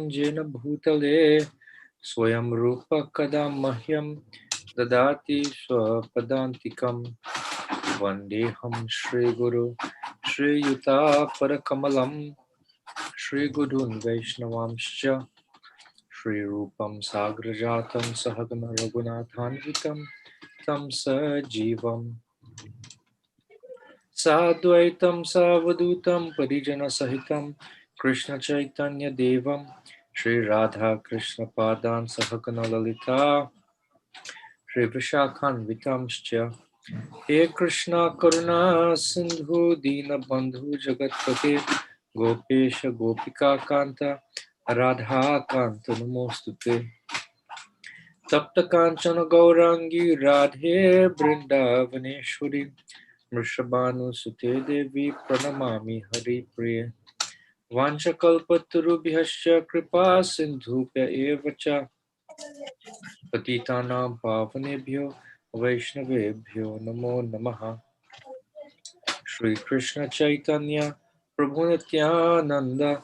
Jena bhutale swayam rupa kadam mahyam dadati swapadantikam vandeham Shri Guru Shri Yuta Parakamalam Shri Gurun Vaishnavamscha Shri Rupam Sagrajatam Sahagana Raghunathanvitam Tam Sajivam Sadvaitam Savadutam Parijana Sahitam Krishna Chaitanya Devam Shri Radha Krishna Padan Sahagana Lalita Shri Vishakhan Vitamscha He Krishna Karuna Sindhu Dina Bandhu Jagatpate Gopesha Gopika Kanta Radha Kanta Namostute Tapta Kanchana Gaurangi Radhe Brindavaneshwari Vrishabhanu Sute Devi Pranamami Hari Priya Vanchakalpatarubhyascha Kripa Sindhupya Evacha Patitanam Pavanebhyo Vaishnavebhyo Namo Namaha Shri Krishna Chaitanya Prabhu Nityananda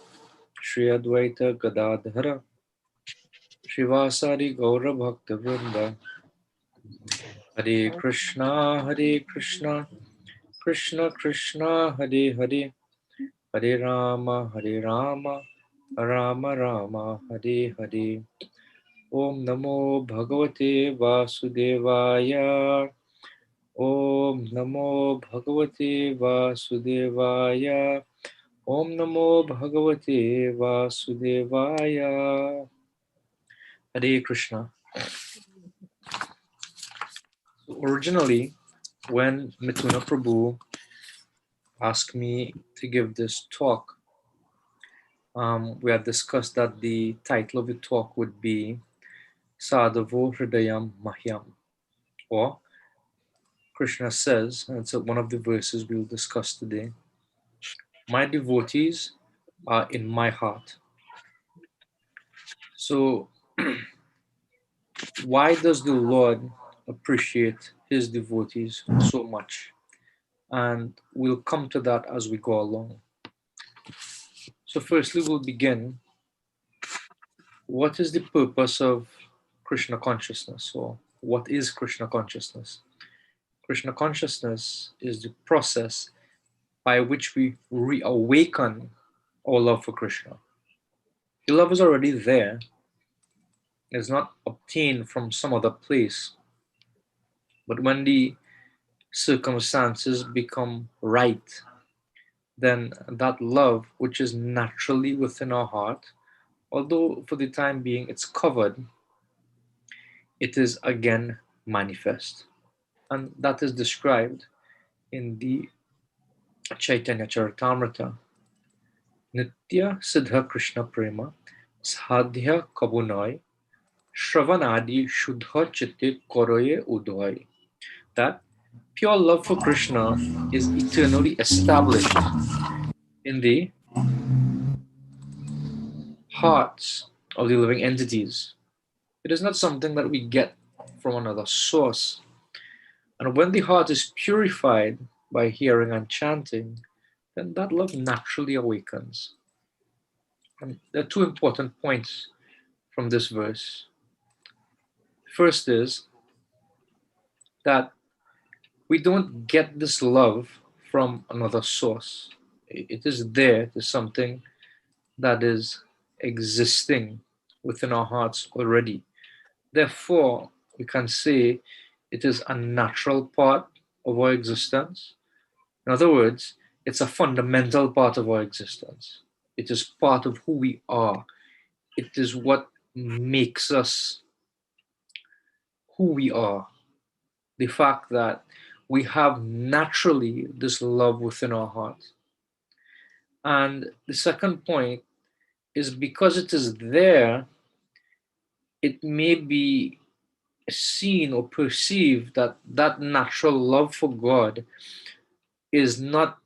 Shri Advaita Gadadhara Shivasari Gaura Bhakta Vrinda Hare Krishna Krishna Krishna Hare Hare Hare Rama Rama Rama Hare Hare Om Namo Bhagavate Vasudevaya Om Namo Bhagavate Vasudevaya Om Namo Bhagavate Vasudevaya Hare Krishna. Originally, when Mithuna Prabhu asked me to give this talk, we had discussed that the title of the talk would be Sadhavo Hridayam Mahyam, or Krishna says, and it's one of the verses we'll discuss today, my devotees are in my heart. So, why does the Lord appreciate his devotees so much? And we'll come to that as we go along. So firstly, we'll begin. What is the purpose of Krishna consciousness, or what is Krishna consciousness? Krishna consciousness is the process by which we reawaken our love for Krishna. The love is already there. It's not obtained from some other place. But when the circumstances become right, then that love, which is naturally within our heart, although for the time being it's covered, it is again manifest. And that is described in the Chaitanya Charitamrita. Nitya Siddha Krishna Prema Sadhya Kabunai Shravanadi Shuddha Chitte Koroye Udhoy. That pure love for Krishna is eternally established in the hearts of the living entities. It is not something that we get from another source. And when the heart is purified by hearing and chanting, then that love naturally awakens. And there are two important points from this verse. First is that we don't get this love from another source. It is there. It is something that is existing within our hearts already. Therefore, we can say it is a natural part of our existence. In other words, it's a fundamental part of our existence. It is part of who we are. It is what makes us who we are. The fact that we have naturally this love within our heart. And the second point is because it is there, it may be seen or perceived that that natural love for God is not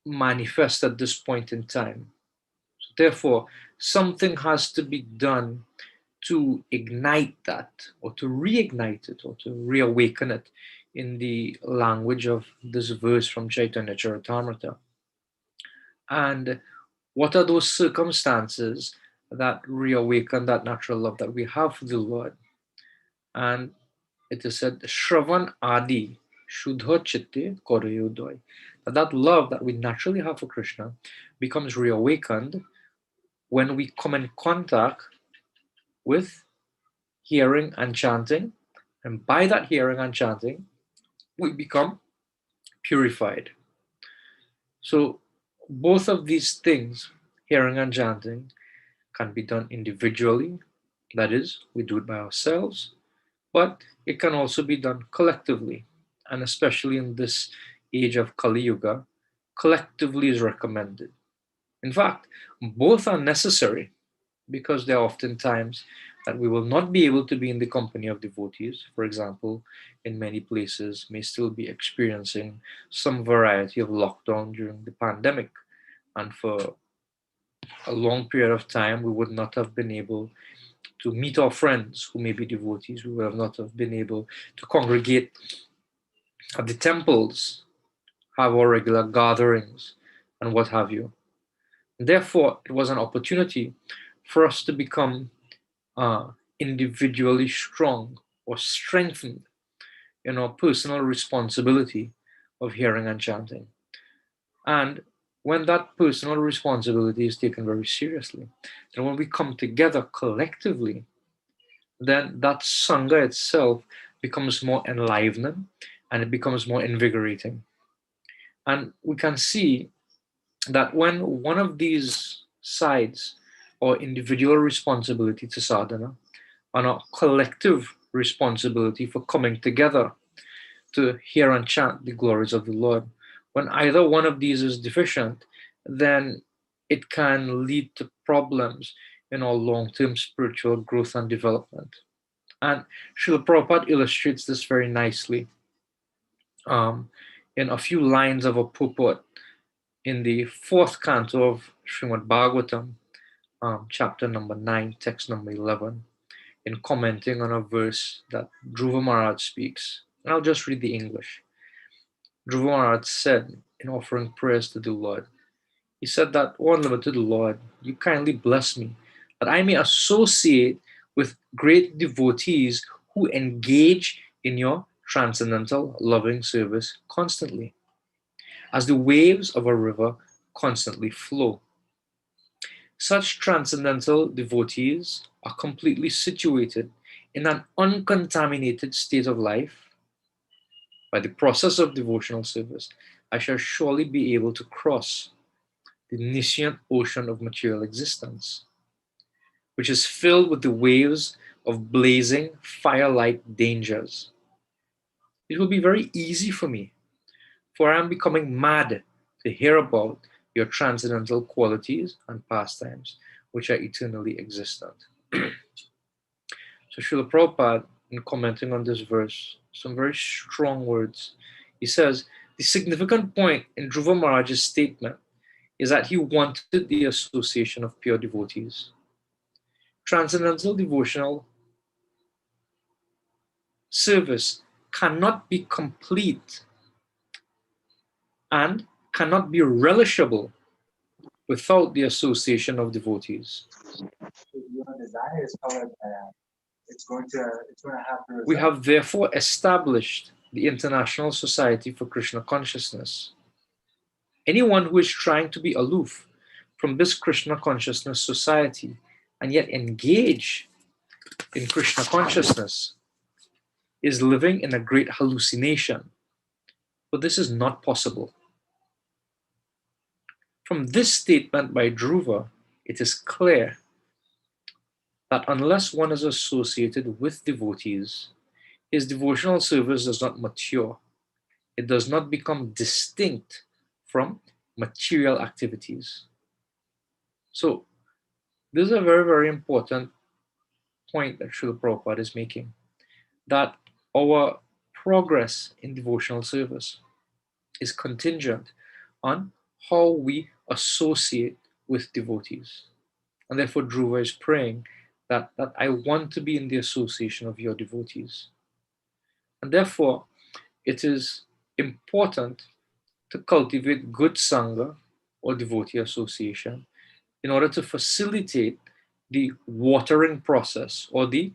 manifest at this point in time. So therefore, something has to be done to ignite that, or to reignite it, or to reawaken it in the language of this verse from Chaitanya Charitamrita. And what are those circumstances that reawaken that natural love that we have for the Lord. And it is said, Shravan Adi Shuddha Chitte Korayudoy. That love that we naturally have for Krishna becomes reawakened when we come in contact with hearing and chanting. And by that hearing and chanting, we become purified. So both of these things, hearing and chanting, can be done individually. That is, we do it by ourselves, but it can also be done collectively. And especially in this age of Kali Yuga, collectively is recommended. In fact, both are necessary because there are often times that we will not be able to be in the company of devotees. For example, in many places may still be experiencing some variety of lockdown during the pandemic. And for a long period of time, we would not have been able to meet our friends who may be devotees. We would have not have been able to congregate at the temples, have our regular gatherings, and what have you. Therefore, it was an opportunity for us to become individually strong or strengthened in our personal responsibility of hearing and chanting. And when that personal responsibility is taken very seriously, then when we come together collectively, then that Sangha itself becomes more enlivening and it becomes more invigorating. And we can see that when one of these sides, or individual responsibility to sadhana, and our collective responsibility for coming together to hear and chant the glories of the Lord, when either one of these is deficient, then it can lead to problems in our long-term spiritual growth and development. And Srila Prabhupada illustrates this very nicely in a few lines of a purport in the fourth canto of Srimad Bhagavatam, chapter number 9, text number 11, in commenting on a verse that Dhruva Maharaj speaks. And I'll just read the English. Dhruva Maharaj said in offering prayers to the Lord, he said that, "O unlimited Lord, you kindly bless me that I may associate with great devotees who engage in your transcendental loving service constantly, as the waves of a river constantly flow. Such transcendental devotees are completely situated in an uncontaminated state of life. By the process of devotional service, I shall surely be able to cross the niscient ocean of material existence, which is filled with the waves of blazing fire-like dangers. It will be very easy for me, for I am becoming mad to hear about your transcendental qualities and pastimes, which are eternally existent." So Srila Prabhupada, in commenting on this verse, some very strong words. He says, the significant point in Dhruva Maharaj's statement is that he wanted the association of pure devotees. Transcendental devotional service cannot be complete and cannot be relishable without the association of devotees. Your desire is covered by that. It's going to have to We have therefore established the International Society for Krishna Consciousness. Anyone who is trying to be aloof from this Krishna Consciousness Society and yet engage in Krishna consciousness is living in a great hallucination. But this is not possible. From this statement by Dhruva, it is clear that unless one is associated with devotees, his devotional service does not mature. It does not become distinct from material activities. So, this is a very, very important point that Srila Prabhupada is making, that our progress in devotional service is contingent on how we associate with devotees. And therefore, Dhruva is praying that I want to be in the association of your devotees. And therefore, it is important to cultivate good Sangha or devotee association in order to facilitate the watering process, or the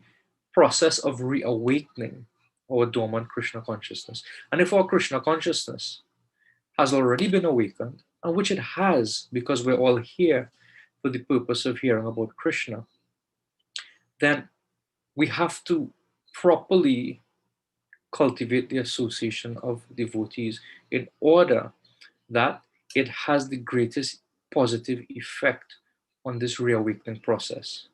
process of reawakening our dormant Krishna consciousness. And if our Krishna consciousness has already been awakened, and which it has, because we're all here for the purpose of hearing about Krishna, then we have to properly cultivate the association of devotees in order that it has the greatest positive effect on this reawakening process.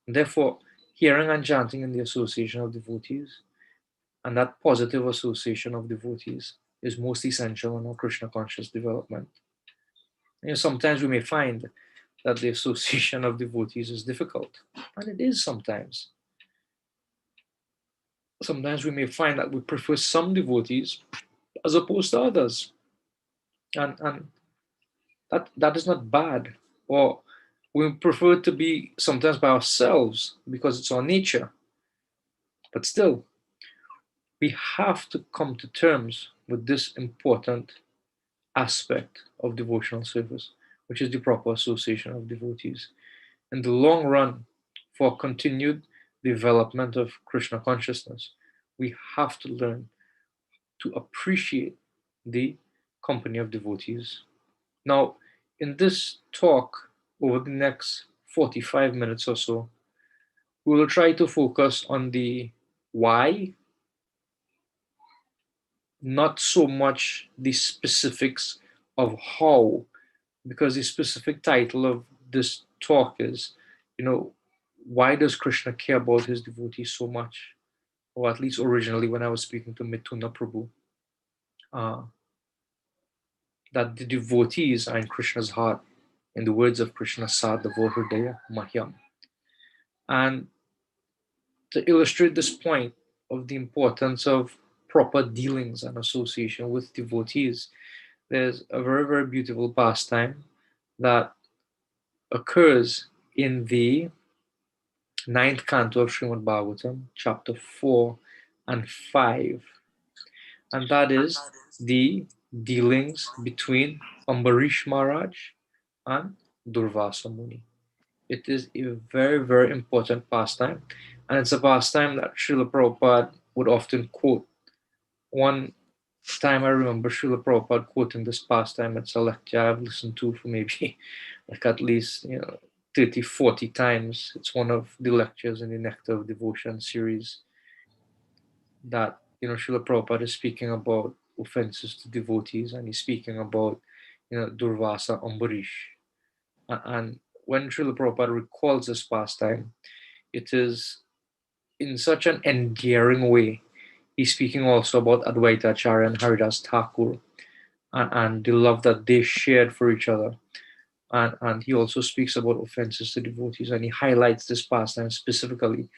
Therefore, hearing and chanting in the association of devotees and that positive association of devotees is most essential in our Krishna conscious development. Sometimes we may find that the association of devotees is difficult, and it is sometimes. Sometimes we may find that we prefer some devotees as opposed to others, and that is not bad. Or we prefer to be sometimes by ourselves because it's our nature. But still, we have to come to terms with this important aspect of devotional service, which is the proper association of devotees. In the long run, for continued development of Krishna consciousness, we have to learn to appreciate the company of devotees. Now, in this talk, over the next 45 minutes or so, we will try to focus on the why, not so much the specifics of how, because the specific title of this talk is, why does Krishna care about his devotees so much? Or at least originally, when I was speaking to Mithuna Prabhu, uh, that the devotees are in Krishna's heart, in the words of Krishna, Sadhavo Hridaya Mahyam. And to illustrate this point of the importance of proper dealings and association with devotees, there's a very, very beautiful pastime that occurs in the 9th canto of Srimad Bhagavatam, chapter 4 and 5. And that is the dealings between Ambarish Maharaj and Durvasa Muni. It is a very, very important pastime, and it's a pastime that Srila Prabhupada would often quote. One time I remember Srila Prabhupada quoting this pastime. It's a lecture I've listened to for maybe like at least 30, 40 times. It's one of the lectures in the Nectar of Devotion series that Srila Prabhupada is speaking about offenses to devotees, and he's speaking about Durvasa Ambarish. And when Srila Prabhupada recalls this pastime, it is in such an endearing way. He's speaking also about Advaita Acharya and Haridas Thakur and the love that they shared for each other. And he also speaks about offenses to devotees, and he highlights this pastime specifically.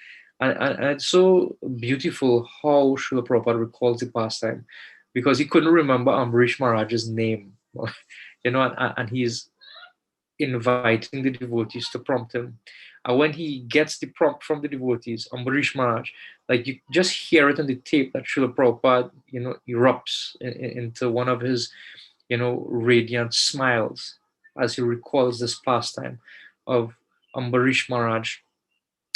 And it's so beautiful how Srila Prabhupada recalls the pastime, because he couldn't remember Ambarish Maharaj's name, and he's inviting the devotees to prompt him. And when he gets the prompt from the devotees, Ambarish Maharaj, like you just hear it on the tape that Srila Prabhupada, erupts into one of his, radiant smiles as he recalls this pastime of Ambarish Maharaj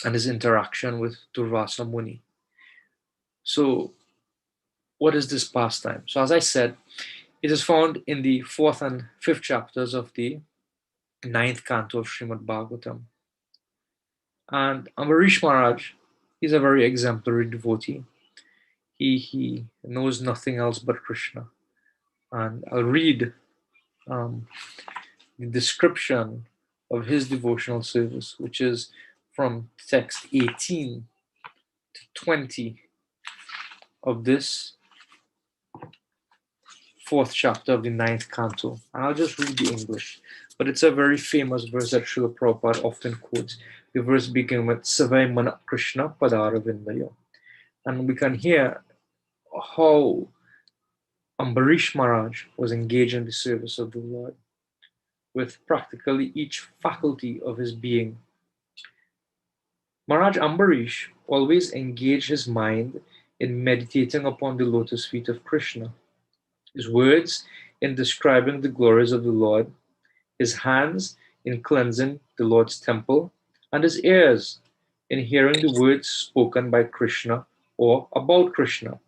and his interaction with Durvasa Muni. So, what is this pastime? So, as I said, it is found in the 4th and 5th chapters of the 9th canto of Srimad Bhagavatam. And Ambarish Maharaj is a very exemplary devotee. He knows nothing else but Krishna. And I'll read the description of his devotional service, which is from text 18 to 20 of this 4th chapter of the 9th canto. And I'll just read the English. But it's a very famous verse that Srila Prabhupada often quotes. The verse begins with Savai Mana Krishna Padara Vindayo. And we can hear how Ambarish Maharaj was engaged in the service of the Lord with practically each faculty of his being. Maharaj Ambarish always engaged his mind in meditating upon the lotus feet of Krishna, his words in describing the glories of the Lord, his hands in cleansing the Lord's temple, and his ears in hearing the words spoken by Krishna or about Krishna.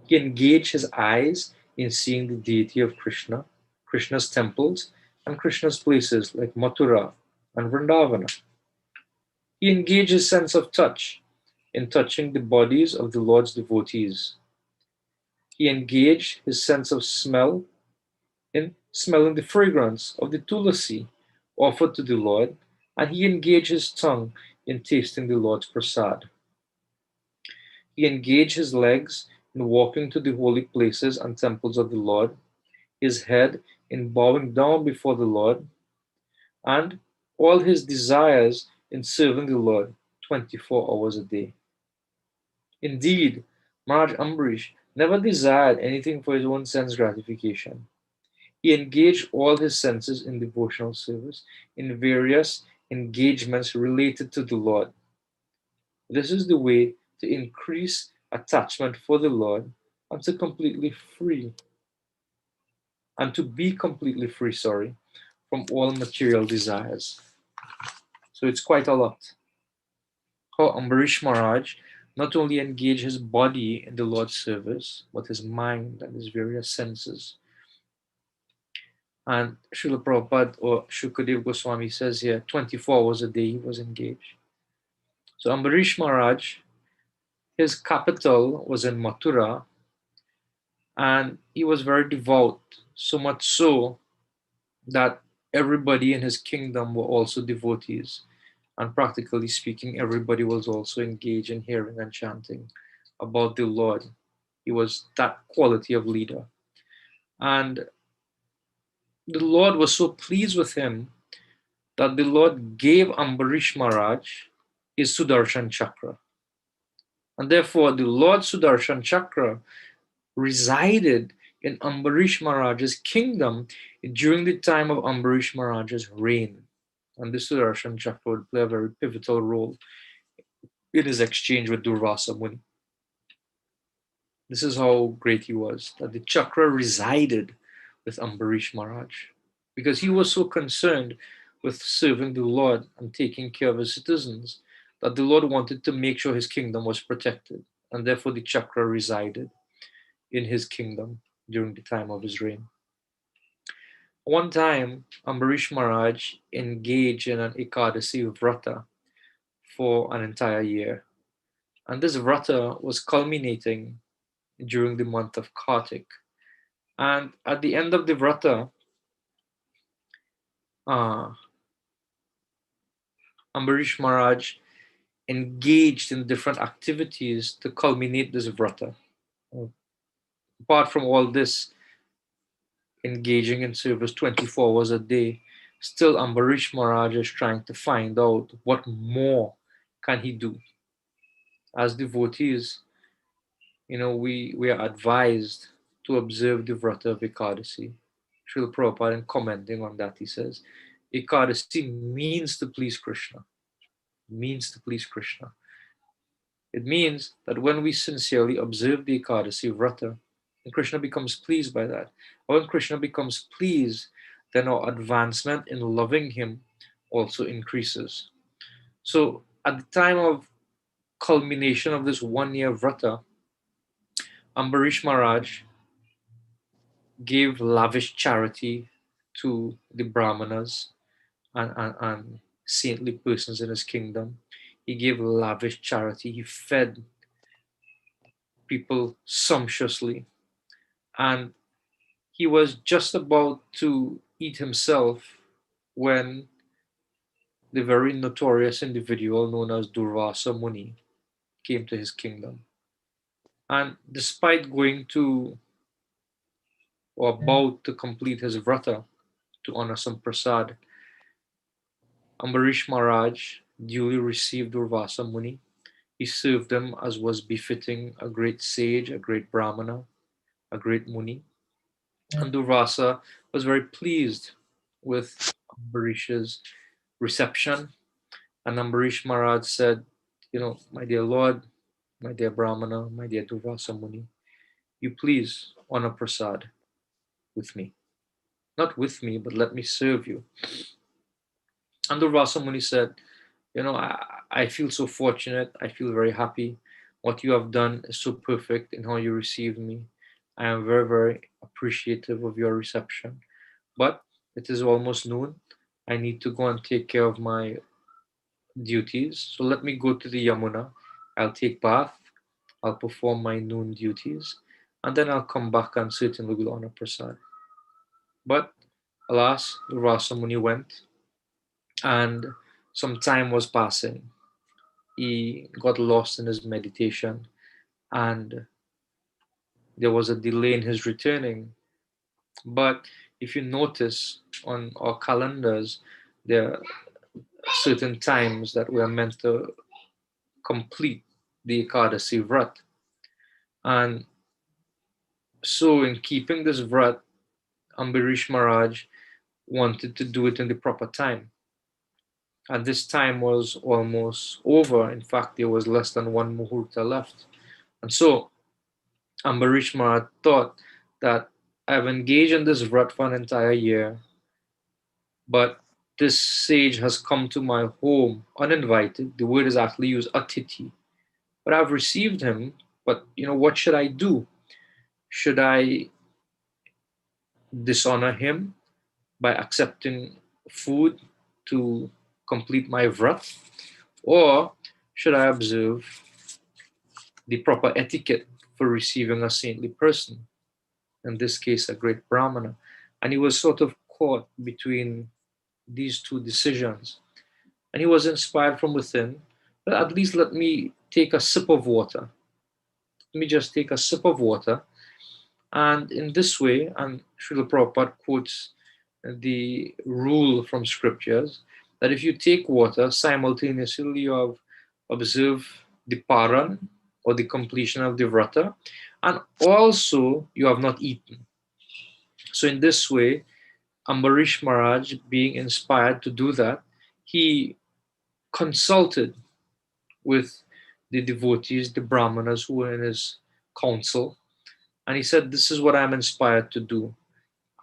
He engaged his eyes in seeing the deity of Krishna, Krishna's temples, and Krishna's places like Mathura and Vrindavana. He engaged his sense of touch in touching the bodies of the Lord's devotees. He engaged his sense of smell in smelling the fragrance of the tulasi offered to the Lord, and he engaged his tongue in tasting the Lord's prasad. He engaged his legs in walking to the holy places and temples of the Lord, his head in bowing down before the Lord, and all his desires in serving the Lord 24 hours a day. Indeed, Maharaj Ambarish never desired anything for his own sense gratification. He engaged all his senses in devotional service, in various engagements related to the Lord. This is the way to increase attachment for the Lord and to be completely free, from all material desires. So it's quite a lot. How Ambarish Maharaj not only engaged his body in the Lord's service, but his mind and his various senses. And Srila Prabhupada or Shukadev Goswami says here, 24 hours a day he was engaged. So Ambarish Maharaj, his capital was in Mathura, and he was very devout, so much so that everybody in his kingdom were also devotees. And practically speaking, everybody was also engaged in hearing and chanting about the Lord. He was that quality of leader. And the Lord was so pleased with him that the Lord gave Ambarish Maharaj his Sudarshan Chakra. And therefore, the Lord Sudarshan Chakra resided in Ambarish Maharaj's kingdom during the time of Ambarish Maharaj's reign. And this Sudarshan Chakra would play a very pivotal role in his exchange with Durvasa Muni. This is how great he was, that the chakra resided with Ambarish Maharaj, because he was so concerned with serving the Lord and taking care of his citizens that the Lord wanted to make sure his kingdom was protected, and therefore the chakra resided in his kingdom during the time of his reign. One time, Ambarish Maharaj engaged in an Ekadasi Vrata for an entire year, and this Vrata was culminating during the month of Kartik. And at the end of the Vrata, Ambarish Maharaj engaged in different activities to culminate this Vrata. Apart from all this, engaging in service 24 hours a day, still Ambarish Maharaj is trying to find out what more can he do. As devotees, we are advised to observe the Vrata of Ekadasi. Srila Prabhupada, in commenting on that, he says, Ekadasi means to please Krishna. Means to please Krishna. It means that when we sincerely observe the Ekadasi Vrata, and Krishna becomes pleased by that. When Krishna becomes pleased, then our advancement in loving him also increases. So at the time of culmination of this 1 year Vrata, Ambarish Maharaj gave lavish charity to the Brahmanas and saintly persons in his kingdom. He gave lavish charity. He fed people sumptuously. And he was just about to eat himself when the very notorious individual known as Durvasa Muni came to his kingdom. And despite going to or about to complete his vrata to honor some prasad, Ambarish Maharaj duly received Durvasa Muni. He served him as was befitting a great sage, a great Brahmana, a great Muni. And Durvasa was very pleased with Ambarish's reception. And Ambarish Maharaj said, my dear Lord, my dear Brahmana, my dear Durvasa Muni, you please honor prasad with me. Not with me, but let me serve you. And Durvasa Muni said, I feel so fortunate. I feel very happy. What you have done is so perfect in how you received me. I am very, very appreciative of your reception. But it is almost noon. I need to go and take care of my duties. So let me go to the Yamuna. I'll take bath. I'll perform my noon duties. And then I'll come back and certainly will honor Prasad. But alas, Durvasa Muni went, and some time was passing. He got lost in his meditation, and there was a delay in his returning. But if you notice on our calendars, there are certain times that we are meant to complete the Ekadasi Vrat. And so, in keeping this Vrat, Ambarish Maharaj wanted to do it in the proper time. And this time was almost over. In fact, there was less than one Muhurta left. And so, Ambarish Maharaj thought that I've engaged in this Vrat for an entire year, but this sage has come to my home uninvited. The word is actually used atiti. But I've received him, but what should I do? Should I dishonor him by accepting food to complete my vrat? Or should I observe the proper etiquette for receiving a saintly person? In this case, a great Brahmana. And he was sort of caught between these two decisions. And he was inspired from within. But at least let me take a sip of water. Let me just take a sip of water. And in this way, and Srila Prabhupada quotes the rule from scriptures that if you take water, simultaneously you have observed the paran or the completion of the vrata, and also you have not eaten. So in this way, Ambarish Maharaj, being inspired to do that, he consulted with the devotees, the brahmanas who were in his council, and he said, this is what I'm inspired to do.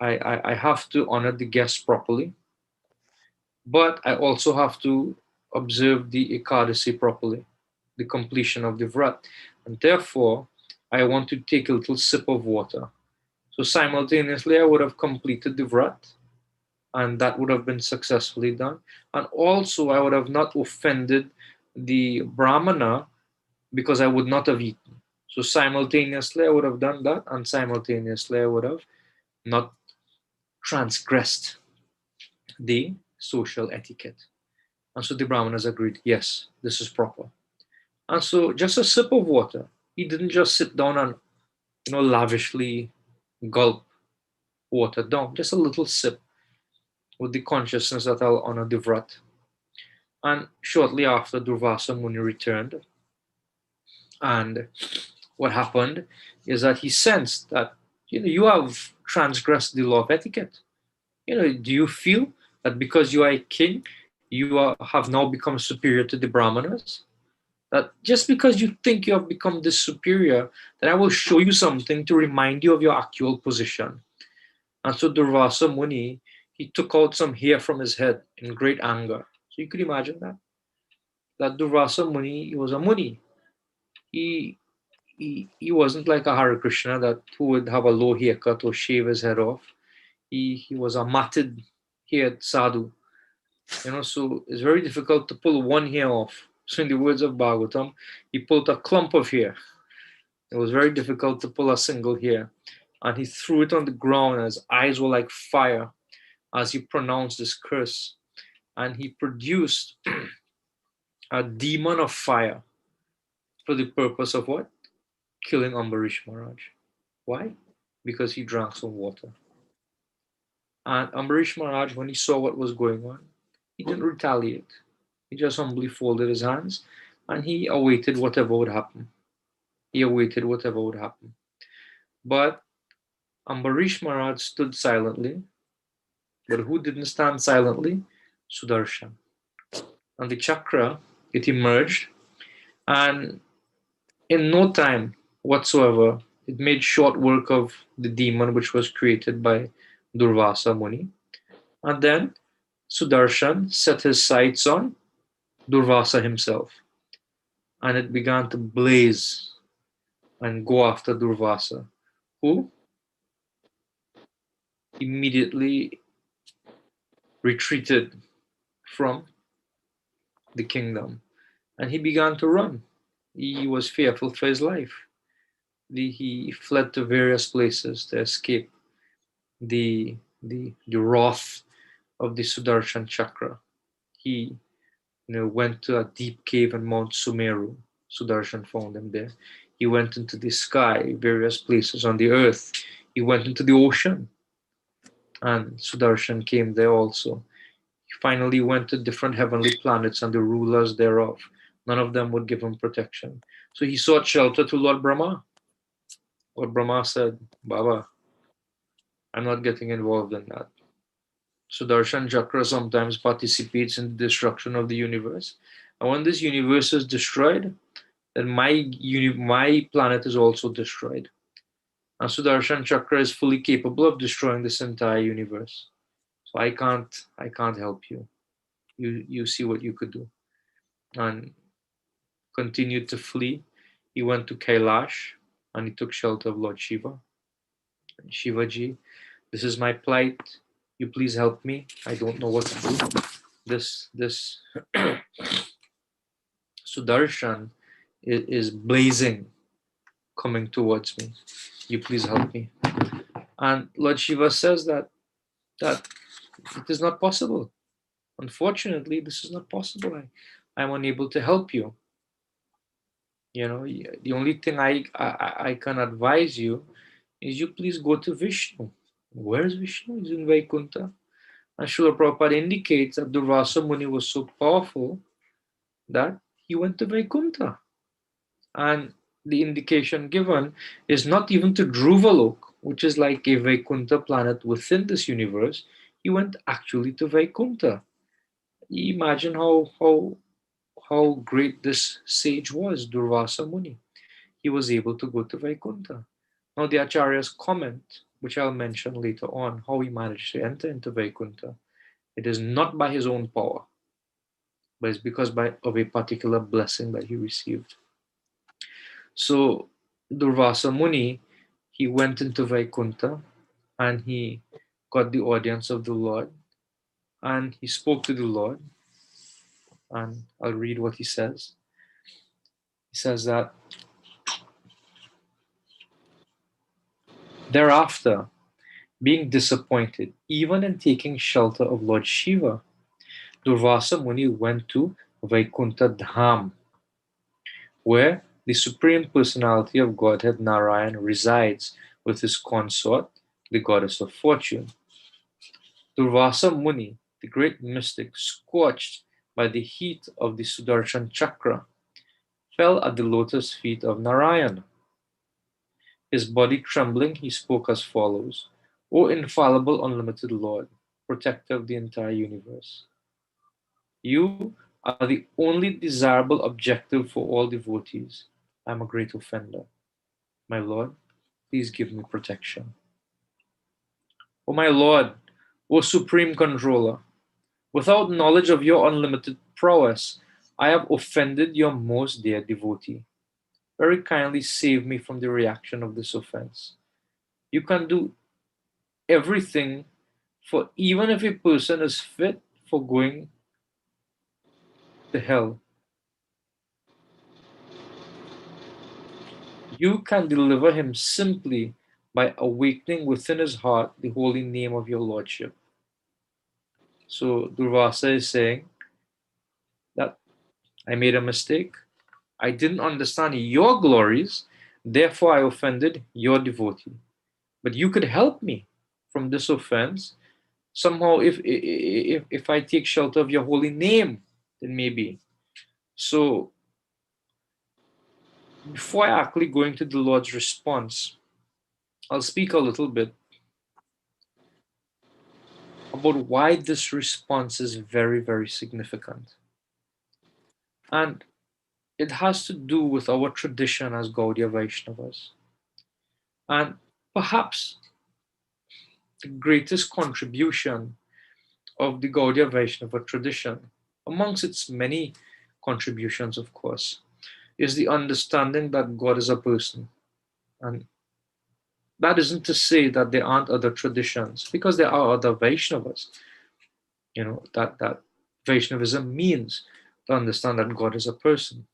I have to honor the guests properly, but I also have to observe the Ekadasi properly, the completion of the Vrat. And therefore, I want to take a little sip of water. So simultaneously, I would have completed the Vrat, and that would have been successfully done. And also, I would have not offended the Brahmana because I would not have eaten. So simultaneously, I would have done that, and simultaneously, I would have not transgressed the social etiquette. And so the Brahmanas agreed, yes, this is proper. And so just a sip of water. He didn't just sit down and lavishly gulp water down, just a little sip with the consciousness that I'll honor the Vrat. And shortly after, Durvasa Muni returned. And what happened is that he sensed that, you have transgressed the law of etiquette. Do you feel that because you are a king, have now become superior to the Brahmanas? That just because you think you have become this superior, then I will show you something to remind you of your actual position. And so Durvasa Muni, he took out some hair from his head in great anger. So you could imagine that. That Durvasa Muni, he was a Muni. He wasn't like a Hare Krishna that who would have a low haircut or shave his head off. He was a matted haired sadhu. So it's very difficult to pull one hair off. So in the words of Bhagavatam, he pulled a clump of hair. It was very difficult to pull a single hair. And he threw it on the ground, and his eyes were like fire as he pronounced this curse. And he produced a demon of fire for the purpose of what? Killing Ambarish Maharaj. Why? Because he drank some water. And Ambarish Maharaj, when he saw what was going on, he didn't retaliate. He just humbly folded his hands and he awaited whatever would happen. He awaited whatever would happen. But Ambarish Maharaj stood silently. But who didn't stand silently? Sudarshan. And the chakra, it emerged, and in no time whatsoever, it made short work of the demon which was created by Durvasa Muni. And then Sudarshan set his sights on Durvasa himself, and it began to blaze and go after Durvasa, who immediately retreated from the kingdom, and he began to run. He was fearful for his life. He fled to various places to escape the wrath of the Sudarshan Chakra. He went to a deep cave in Mount Sumeru. Sudarshan found him there. He went into the sky, various places on the earth. He went into the ocean, and Sudarshan came there also. He finally went to different heavenly planets and the rulers thereof. None of them would give him protection. So he sought shelter to Lord Brahma. Lord Brahma said, Baba, I'm not getting involved in that. Sudarshan Chakra sometimes participates in the destruction of the universe. And when this universe is destroyed, then my planet is also destroyed. And Sudarshan Chakra is fully capable of destroying this entire universe. So I can't help you. You see what you could do. And continued to flee. He went to Kailash and he took shelter of Lord Shiva. Shivaji, this is my plight. You please help me. I don't know what to do. This Sudarshan is blazing, coming towards me. You please help me. And Lord Shiva says that it is not possible. Unfortunately, this is not possible. I'm unable to help you. The only thing I can advise you is you please go to Vishnu. Where is Vishnu? He's in Vaikuntha. And Srila Prabhupada indicates that Durvasa Muni was so powerful that he went to Vaikuntha. And the indication given is not even to Dhruvalok, which is like a Vaikuntha planet within this universe. He went actually to Vaikuntha. Imagine how great this sage was, Durvasa Muni. He was able to go to Vaikuntha. Now the Acharya's comment, which I'll mention later on, how he managed to enter into Vaikuntha. It is not by his own power, but it's because of a particular blessing that he received. So Durvasa Muni, he went into Vaikuntha and he got the audience of the Lord and he spoke to the Lord. And I'll read what he says. He says that thereafter, being disappointed even in taking shelter of Lord Shiva, Durvasa Muni went to Vaikuntha Dham, where the Supreme Personality of Godhead Narayan resides with his consort, the Goddess of Fortune. Durvasa Muni, the great mystic, scorched by the heat of the Sudarshan Chakra, fell at the lotus feet of Narayana. His body trembling, he spoke as follows: O infallible, unlimited Lord, protector of the entire universe, you are the only desirable objective for all devotees. I am a great offender. My Lord, please give me protection. O my Lord, O Supreme Controller, without knowledge of your unlimited prowess, I have offended your most dear devotee. Very kindly save me from the reaction of this offense. You can do everything, for even if a person is fit for going to hell, you can deliver him simply by awakening within his heart the holy name of your Lordship. So Durvasa is saying that I made a mistake. I didn't understand your glories, therefore I offended your devotee. But you could help me from this offense. Somehow, if I take shelter of your holy name, then maybe. So before I actually go into the Lord's response, I'll speak a little bit about why this response is very, very significant. And it has to do with our tradition as Gaudiya Vaishnavas. And perhaps the greatest contribution of the Gaudiya Vaishnava tradition, amongst its many contributions, of course, is the understanding that God is a person. And that isn't to say that there aren't other traditions, because there are other Vaishnavas. That Vaishnavism means to understand that God is a person.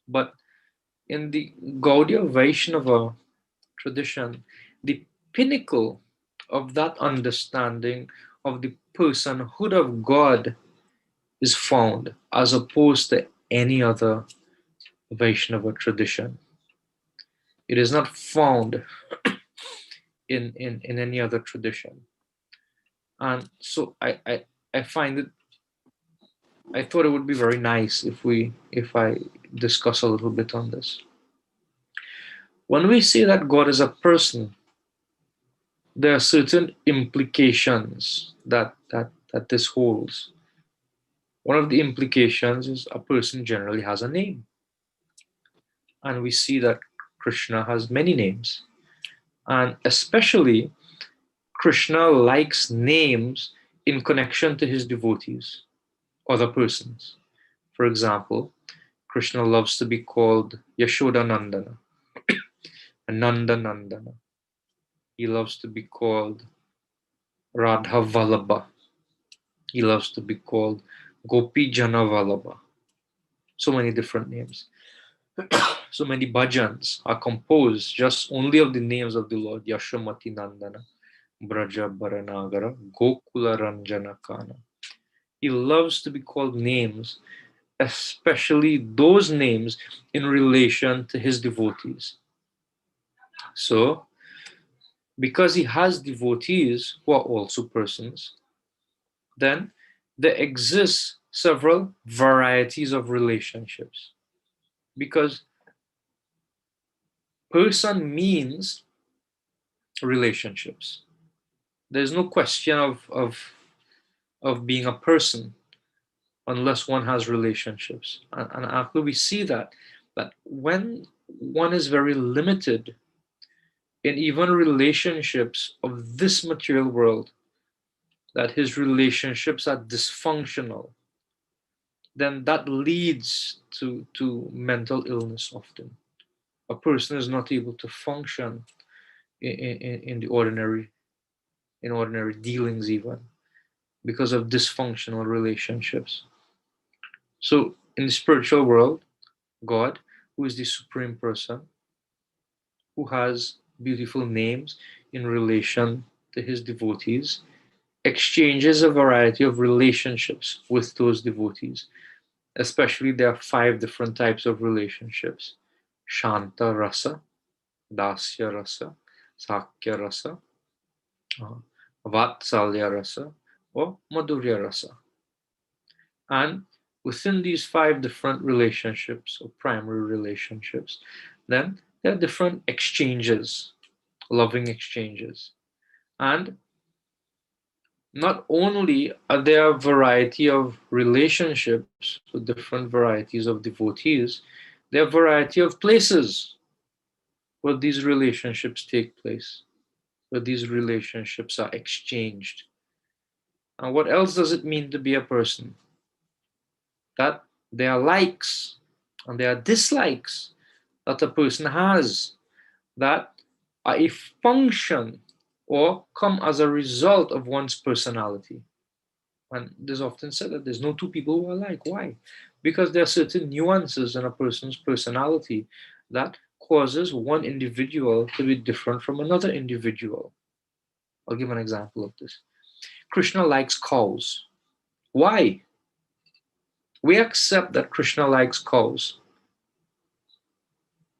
But in the Gaudiya Vaishnava tradition, the pinnacle of that understanding of the personhood of God is found, as opposed to any other Vaishnava tradition. It is not found in any other tradition. And so I find it, I thought it would be very nice if I discuss a little bit on this. When we say that God is a person, there are certain implications that this holds. One of the implications is a person generally has a name. And we see that Krishna has many names. And especially, Krishna likes names in connection to his devotees, other persons. For example, Krishna loves to be called Yashoda Nandana, Ananda Nandana. He loves to be called Radha Vallabha. He loves to be called Gopi Jana Vallabha. So many different names. So many bhajans are composed just only of the names of the Lord. Yashamati Nandana, Braja Baranagara, Gokula Ranjana Kana. He loves to be called names, especially those names in relation to his devotees. So, because he has devotees who are also persons, then there exists several varieties of relationships. Because person means relationships. There's no question of being a person unless one has relationships. And after we see that when one is very limited in even relationships of this material world, that his relationships are dysfunctional, then that leads to mental illness often. A person is not able to function in the ordinary dealings even because of dysfunctional relationships. So in the spiritual world, God, who is the supreme person, who has beautiful names in relation to his devotees, exchanges a variety of relationships with those devotees. Especially, there are 5 different types of relationships: Shanta rasa, Dasya rasa, Sakya rasa, Vatsalya rasa, or Madhurya rasa. And within these 5 different relationships or primary relationships, then there are different exchanges, loving exchanges. And not only are there a variety of relationships with different varieties of devotees, there are a variety of places where these relationships take place, where these relationships are exchanged. And what else does it mean to be a person? That there are likes and there are dislikes that a person has that are a function or come as a result of one's personality. And there's often said that there's no 2 people who are alike. Why? Because there are certain nuances in a person's personality that causes one individual to be different from another individual. I'll give an example of this. Krishna likes cows. Why? We accept that Krishna likes cows.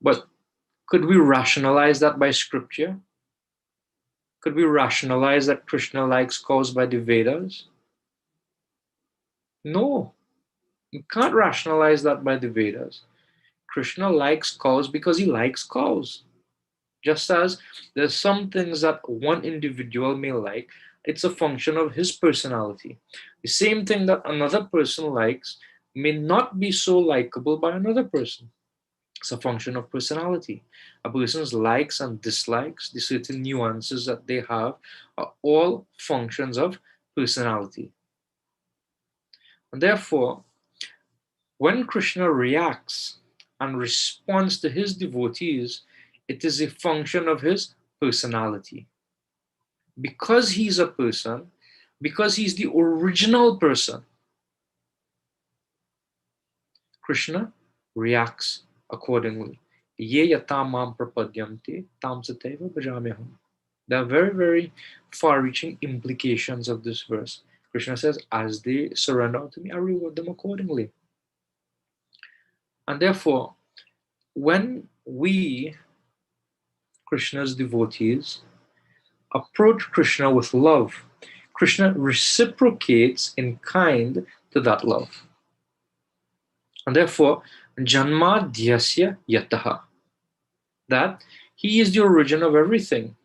But could we rationalize that by scripture? Could we rationalize that Krishna likes cows by the Vedas? No. You can't rationalize that by the Vedas. Krishna likes cows because he likes cows. Just as there's some things that one individual may like, it's a function of his personality. The same thing that another person likes may not be so likable by another person. It's a function of personality. A person's likes and dislikes, the certain nuances that they have, are all functions of personality. And therefore, when Krishna reacts and responds to his devotees, it is a function of his personality. Because he's a person, because he's the original person, Krishna reacts accordingly. Ye yatam mam prapadyante tam sateva bhajamyaham. There are very, very far-reaching implications of this verse. Krishna says, as they surrender to me, I reward them accordingly. And therefore, when we, Krishna's devotees, approach Krishna with love, Krishna reciprocates in kind to that love. And therefore, Janma Dhyasya Yataha, that he is the origin of everything,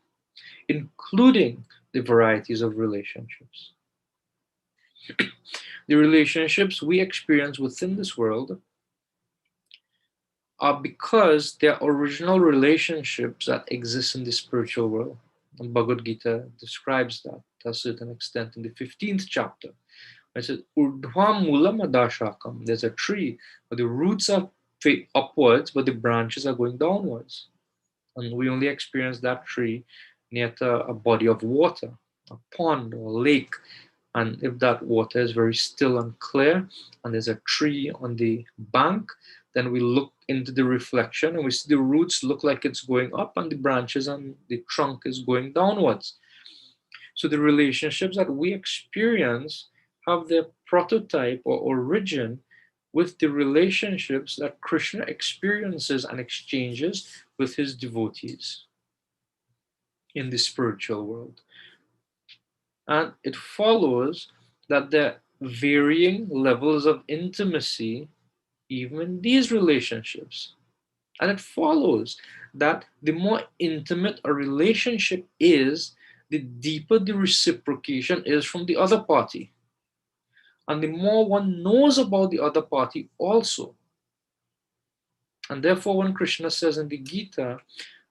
including the varieties of relationships. The relationships we experience within this world are because they're original relationships that exist in the spiritual world. And Bhagavad Gita describes that to a certain extent in the 15th chapter. It says, Urdhvam mulam adashakam. There's a tree, but the roots are upwards, but the branches are going downwards. And we only experience that tree near a body of water, a pond or a lake. And if that water is very still and clear, and there's a tree on the bank, then we look into the reflection and we see the roots look like it's going up and the branches and the trunk is going downwards. So the relationships that we experience have their prototype or origin with the relationships that Krishna experiences and exchanges with his devotees in the spiritual world. And it follows that there are varying levels of intimacy even in these relationships. And it follows that the more intimate a relationship is, the deeper the reciprocation is from the other party. And the more one knows about the other party also. And therefore, when Krishna says in the Gita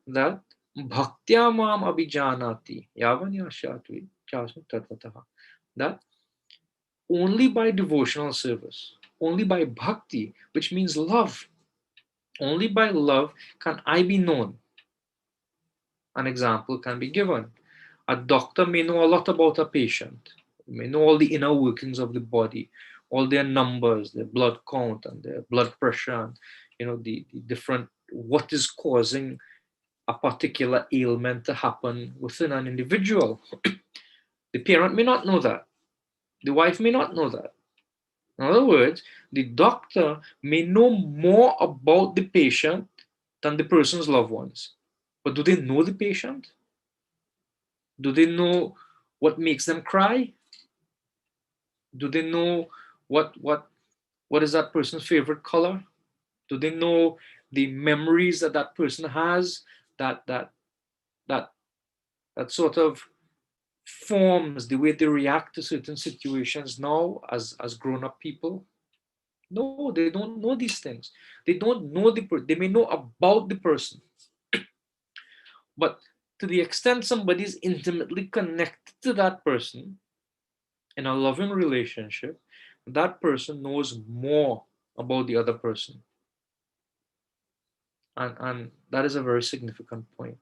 that bhaktya mam abhijanati yavanyashatvi chasmi tatvataha, that only by devotional service, only by bhakti, which means love, only by love can I be known. An example can be given. A doctor may know a lot about a patient, may know all the inner workings of the body, all their numbers, their blood count and their blood pressure, and the different, what is causing a particular ailment to happen within an individual. The parent may not know that. The wife may not know that. In other words, the doctor may know more about the patient than the person's loved ones. But do they know the patient? Do they know what makes them cry? Do they know what is that person's favorite color? Do they know the memories that that person has that sort of forms the way they react to certain situations now as grown-up people? No, they don't know these things. They don't know they may know about the person. But to the extent somebody is intimately connected to that person in a loving relationship, that person knows more about the other person. And that is a very significant point.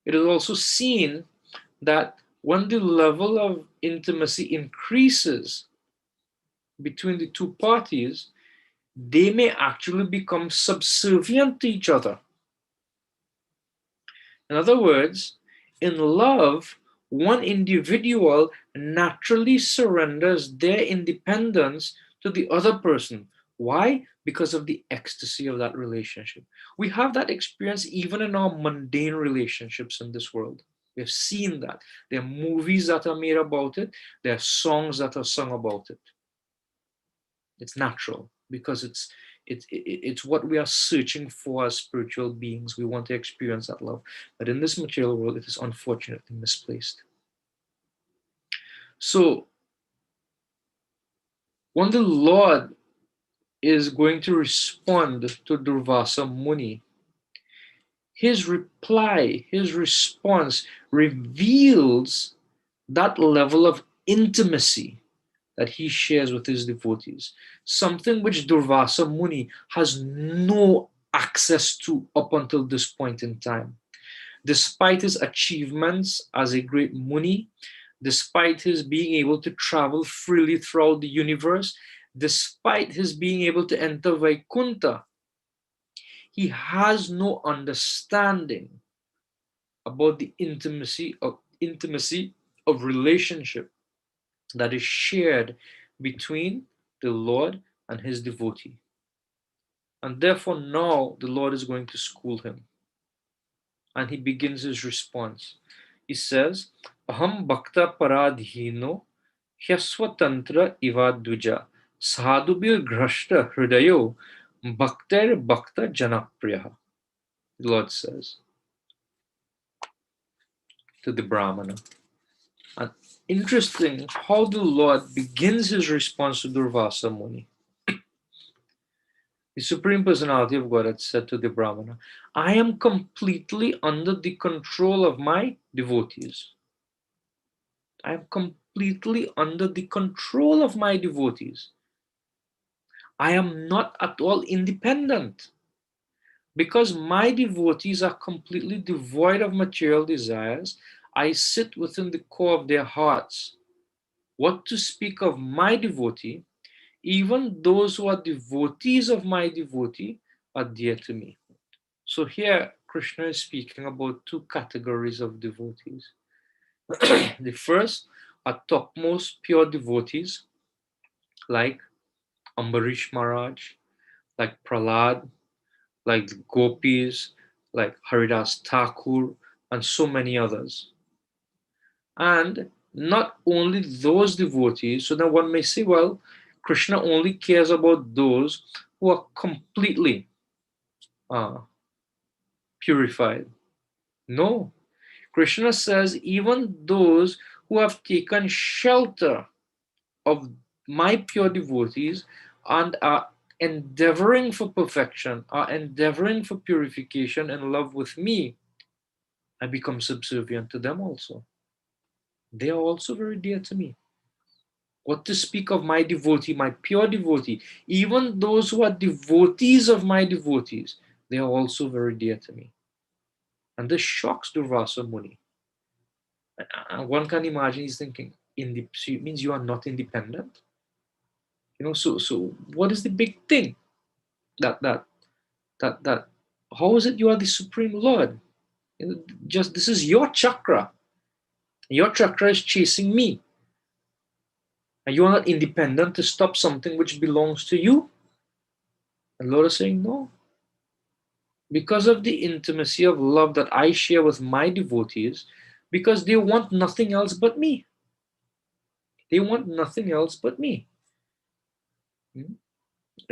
It is also seen that when the level of intimacy increases between the two parties, they may actually become subservient to each other. In other words, in love, one individual naturally surrenders their independence to the other person. Why? Because of the ecstasy of that relationship. We have that experience even in our mundane relationships in this world. We have seen that. There are movies that are made about it. There are songs that are sung about it. It's natural because it's what we are searching for as spiritual beings. We want to experience that love. But in this material world, it is unfortunately misplaced. So when the Lord is going to respond to Durvasa Muni, his reply, his response reveals that level of intimacy that he shares with his devotees, something which Durvasa Muni has no access to up until this point in time. Despite his achievements as a great Muni, despite his being able to travel freely throughout the universe, despite his being able to enter Vaikuntha, he has no understanding about the intimacy of relationship that is shared between the Lord and his devotee. And therefore now the Lord is going to school him. And he begins his response. He says, Aham bhakta paradhino hyaswatantra ivadvuja sadhubir grashta hridayo bhakter bhakta janapriyaha. The Lord says to the Brahmana. And interesting how the Lord begins his response to Durvasa Muni. The Supreme Personality of Godhead said to the Brahmana, I am completely under the control of my devotees. I am completely under the control of my devotees. I am not at all independent because my devotees are completely devoid of material desires. I sit within the core of their hearts. What to speak of my devotee? Even those who are devotees of my devotee are dear to me. So here, Krishna is speaking about two categories of devotees. The first are topmost pure devotees like Ambarish Maharaj, like Prahlad, like the Gopis, like Haridas Thakur, and so many others. And not only those devotees, so now one may say, well, Krishna only cares about those who are completely purified. No. Krishna says even those who have taken shelter of my pure devotees and are endeavoring for perfection, are endeavoring for purification and love with me, I become subservient to them also. They are also very dear to me. What to speak of my devotee, my pure devotee, even those who are devotees of my devotees, they are also very dear to me. And this shocks Durvasa Muni. And one can imagine he's thinking, so it means you are not independent? So what is the big thing? That how is it you are the Supreme Lord? Just this is your chakra. Your chakra is chasing me. And you are not independent to stop something which belongs to you. And Lord is saying, no. Because of the intimacy of love that I share with my devotees, because they want nothing else but me. They want nothing else but me.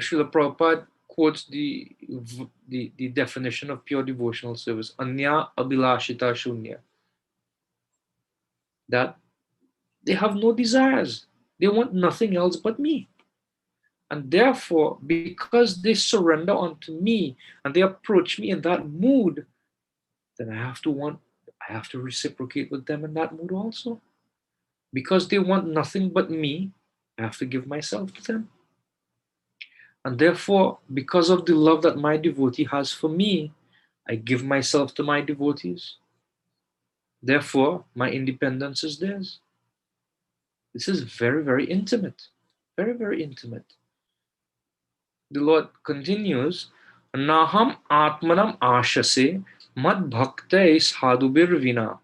Srila Prabhupada quotes the definition of pure devotional service, Anya Abhilashita Shunya. That they have no desires. They want nothing else but me. And therefore, because they surrender unto me and they approach me in that mood, then I have to reciprocate with them in that mood also. Because they want nothing but me, I have to give myself to them. And therefore, because of the love that my devotee has for me, I give myself to my devotees. Therefore, my independence is theirs. This is very, very intimate. Very, very intimate. The Lord continues, Naham Atmanam Ashase Mad Bhaktai Sadhubir Vina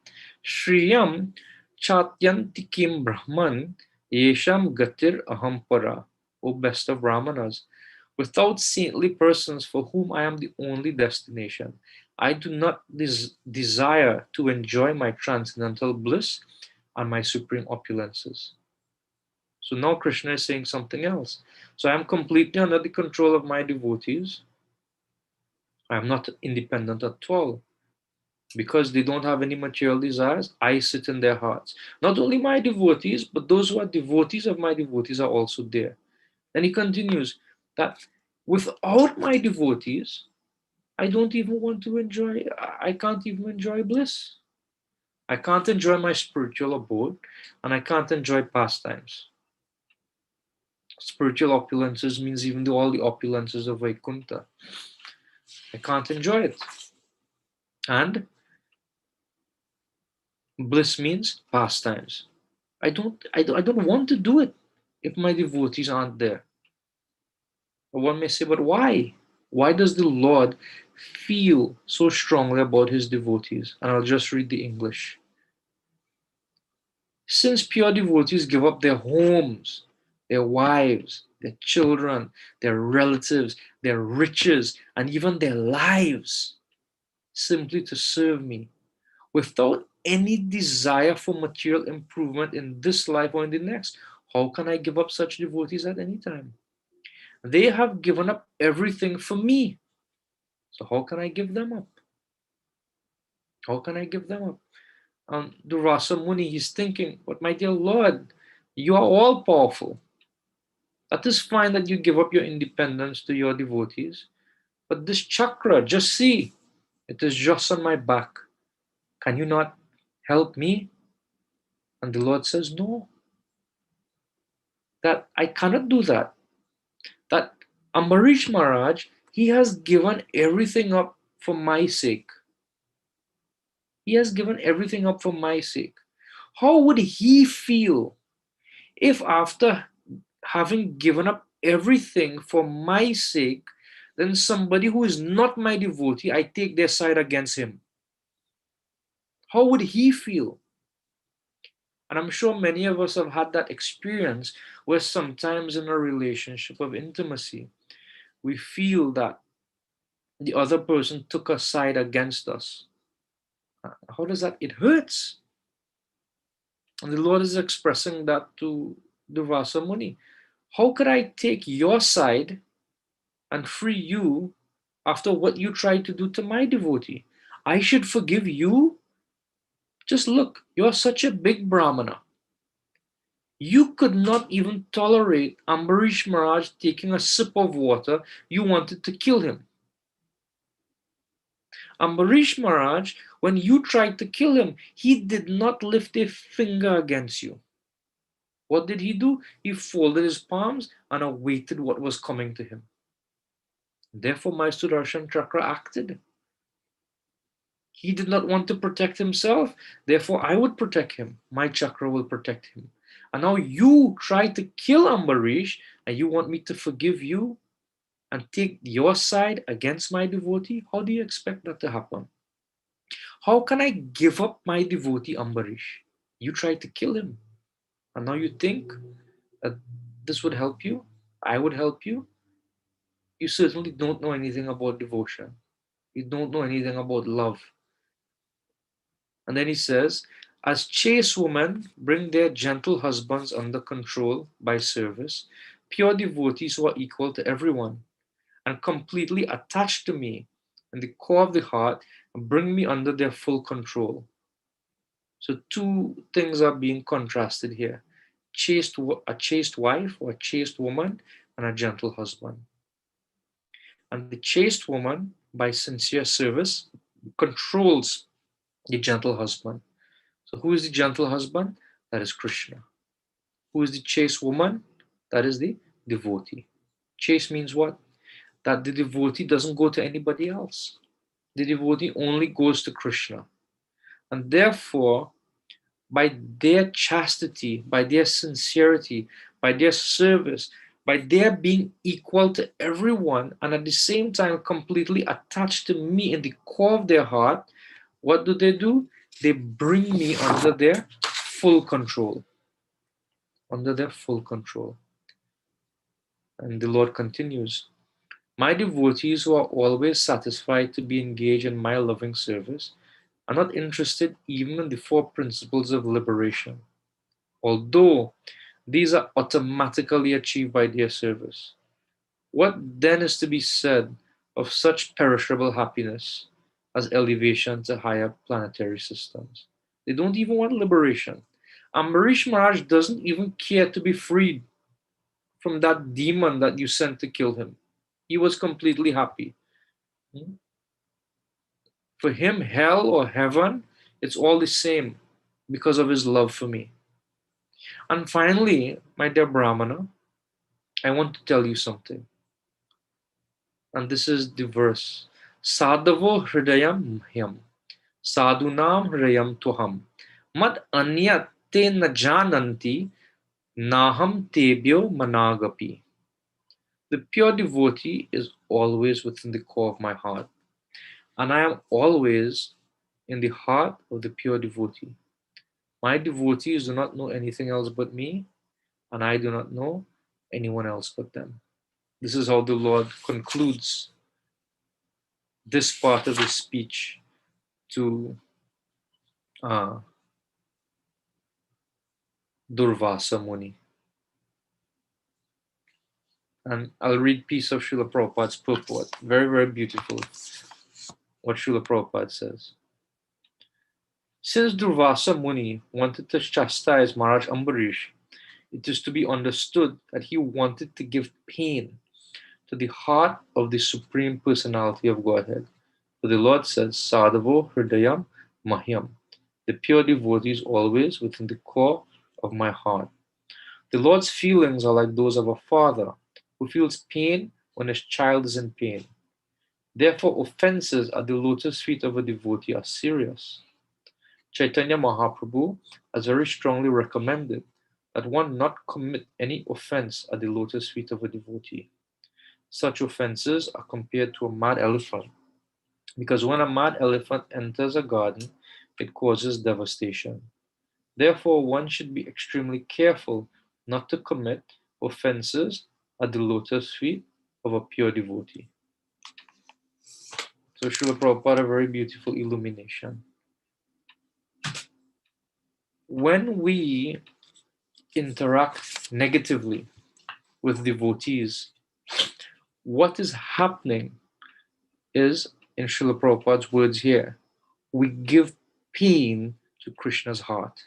Shriyam Chatyantikim Brahman Yesham Gatir Ahampara. O best of Brahmanas, without saintly persons for whom I am the only destination, I do not desire to enjoy my transcendental bliss and my supreme opulences. So now Krishna is saying something else. So I am completely under the control of my devotees. I am not independent at all. Because they don't have any material desires, I sit in their hearts. Not only my devotees, but those who are devotees of my devotees are also there. And he continues that without my devotees, I don't even want to enjoy, I can't even enjoy bliss. I can't enjoy my spiritual abode, and I can't enjoy pastimes. Spiritual opulences means even all the opulences of Vaikuntha. I can't enjoy it. And bliss means pastimes. I don't want to do it if my devotees aren't there. But one may say, but why? Why does the Lord feel so strongly about his devotees? And I'll just read the English. Since pure devotees give up their homes, their wives, their children, their relatives, their riches, and even their lives simply to serve me, without any desire for material improvement in this life or in the next, how can I give up such devotees at any time? They have given up everything for me. So how can I give them up? How can I give them up? Dāsa Muni, he's thinking, but my dear Lord, you are all powerful. That is fine that you give up your independence to your devotees. But this chakra, just see, it is just on my back. Can you not help me? And the Lord says, no, that I cannot do that. That Ambarish Maharaj, he has given everything up for my sake. He has given everything up for my sake. How would he feel if after having given up everything for my sake, then somebody who is not my devotee, I take their side against him? How would he feel? And I'm sure many of us have had that experience where sometimes in a relationship of intimacy, we feel that the other person took a side against us. How does that? It hurts. And the Lord is expressing that to Dāsa Muni. How could I take your side and free you after what you tried to do to my devotee? I should forgive you? Just look, you're such a big Brahmana. You could not even tolerate Ambarish Maharaj taking a sip of water. You wanted to kill him. Ambarish Maharaj, when you tried to kill him, he did not lift a finger against you. What did he do? He folded his palms and awaited what was coming to him. Therefore, my Sudarshan Chakra acted. He did not want to protect himself. Therefore, I would protect him. My chakra will protect him. And now you try to kill Ambarish and you want me to forgive you and take your side against my devotee? How do you expect that to happen? How can I give up my devotee Ambarish? You tried to kill him. And now you think that this would help you? I would help you? You certainly don't know anything about devotion. You don't know anything about love. And then he says, as chaste women bring their gentle husbands under control by service, pure devotees who are equal to everyone and completely attached to me in the core of the heart bring me under their full control. So two things are being contrasted here. A chaste wife or a chaste woman and a gentle husband. And the chaste woman, by sincere service, controls the gentle husband. So who is the gentle husband? That is Krishna. Who is the chaste woman? That is the devotee. Chaste means what? That the devotee doesn't go to anybody else. The devotee only goes to Krishna. And therefore, by their chastity, by their sincerity, by their service, by their being equal to everyone and at the same time completely attached to me in the core of their heart, what do? They bring me under their full control. Under their full control. And the Lord continues, my devotees who are always satisfied to be engaged in my loving service are not interested even in the four principles of liberation, although these are automatically achieved by their service. What then is to be said of such perishable happiness as elevation to higher planetary systems? They don't even want liberation. Ambarish Maharaj doesn't even care to be freed from that demon that you sent to kill him. He was completely happy. For him, hell or heaven, it's all the same. because of his love for me. And finally, my dear Brahmana, I want to tell you something. And this is the verse. Sadhavo hridayam hyam. Sadhunam hridayam tuham. Mad anyat te na jananti naham tebyo managapi. The pure devotee is always within the core of my heart. And I am always in the heart of the pure devotee. My devotees do not know anything else but me, and I do not know anyone else but them. This is how the Lord concludes this part of his speech to Durvasa Muni. And I'll read piece of Srila Prabhupada's purport. Very, very beautiful what Srila Prabhupada says. Since Durvasa Muni wanted to chastise Maharaj Ambarish, it is to be understood that he wanted to give pain to the heart of the Supreme Personality of Godhead. For the Lord says, Sadhavo Hridayam Mahyam. The pure devotee is always within the core of my heart. The Lord's feelings are like those of a father who feels pain when his child is in pain. Therefore, offenses at the lotus feet of a devotee are serious. Chaitanya Mahaprabhu has very strongly recommended that one not commit any offense at the lotus feet of a devotee. Such offenses are compared to a mad elephant, because when a mad elephant enters a garden, it causes devastation. Therefore, one should be extremely careful not to commit offenses at the lotus feet of a pure devotee. So Srila Prabhupada, a very beautiful illumination. When we interact negatively with devotees, what is happening is, in Srila Prabhupada's words here, we give pain to Krishna's heart.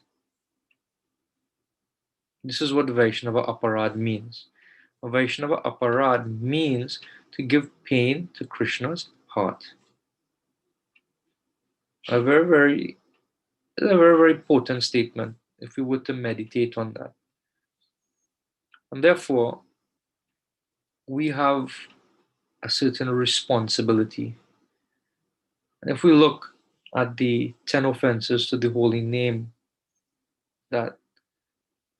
This is what Vaishnava Aparad means. A Vaishnava Aparad means to give pain to Krishna's heart. A very, very potent statement if we were to meditate on that. And therefore, we have a certain responsibility. And if we look at the 10 offenses to the holy name, that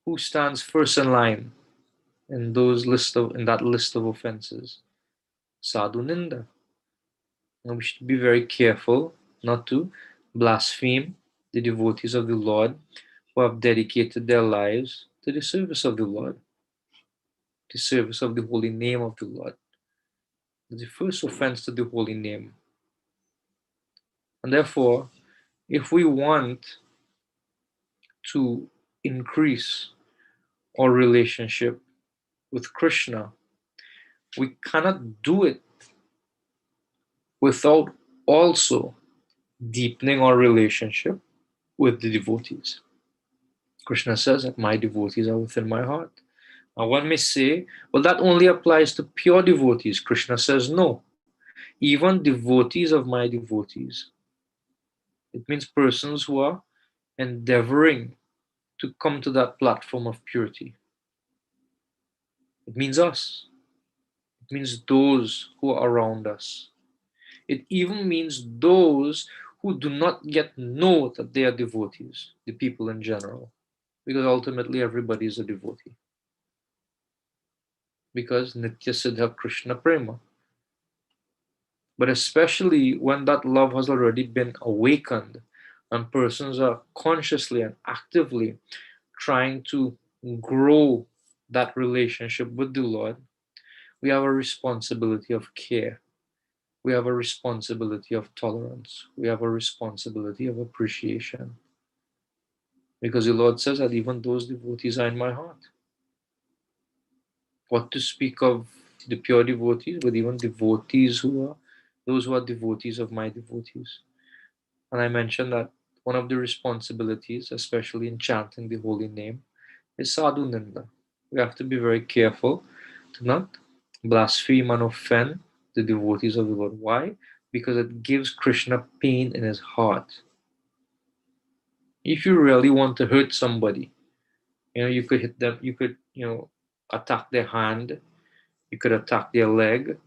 who stands first in line in that list of offenses? Sadhu Ninda. And we should be very careful not to blaspheme the devotees of the Lord who have dedicated their lives to the service of the Lord, the service of the holy name of the Lord. The first offense to the holy name. And therefore, if we want to increase our relationship with Krishna, we cannot do it without also deepening our relationship with the devotees. Krishna says that my devotees are within my heart. Now one may say, well, that only applies to pure devotees. Krishna says, no. Even devotees of my devotees. It means persons who are endeavoring to come to that platform of purity. It means us. It means those who are around us. It even means those who do not yet know that they are devotees, the people in general. Because ultimately everybody is a devotee. Because Nitya Siddha Krishna Prema. But especially when that love has already been awakened and persons are consciously and actively trying to grow that relationship with the Lord, we have a responsibility of care. We have a responsibility of tolerance. We have a responsibility of appreciation. Because the Lord says that even those devotees are in my heart. What to speak of the pure devotees, but even devotees those who are devotees of my devotees. And I mentioned that one of the responsibilities, especially in chanting the holy name, is sadhu ninda. We have to be very careful to not blaspheme and offend the devotees of the Lord. Why? Because it gives Krishna pain in his heart. If you really want to hurt somebody, you could hit them, you could, attack their hand, you could attack their leg,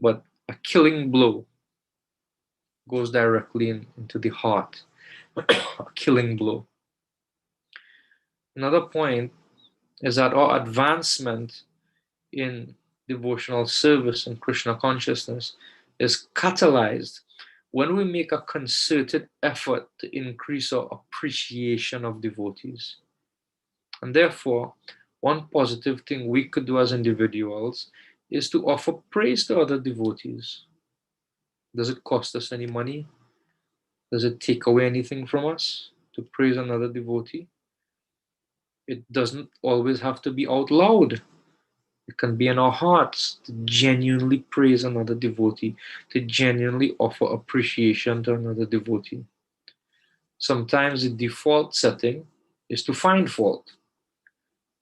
but a killing blow goes directly into the heart. A killing blow. Another point is that our advancement in devotional service and Krishna consciousness is catalyzed when we make a concerted effort to increase our appreciation of devotees. And therefore, one positive thing we could do as individuals is to offer praise to other devotees. Does it cost us any money? Does it take away anything from us to praise another devotee? It doesn't always have to be out loud. It can be in our hearts to genuinely praise another devotee, to genuinely offer appreciation to another devotee. Sometimes the default setting is to find fault.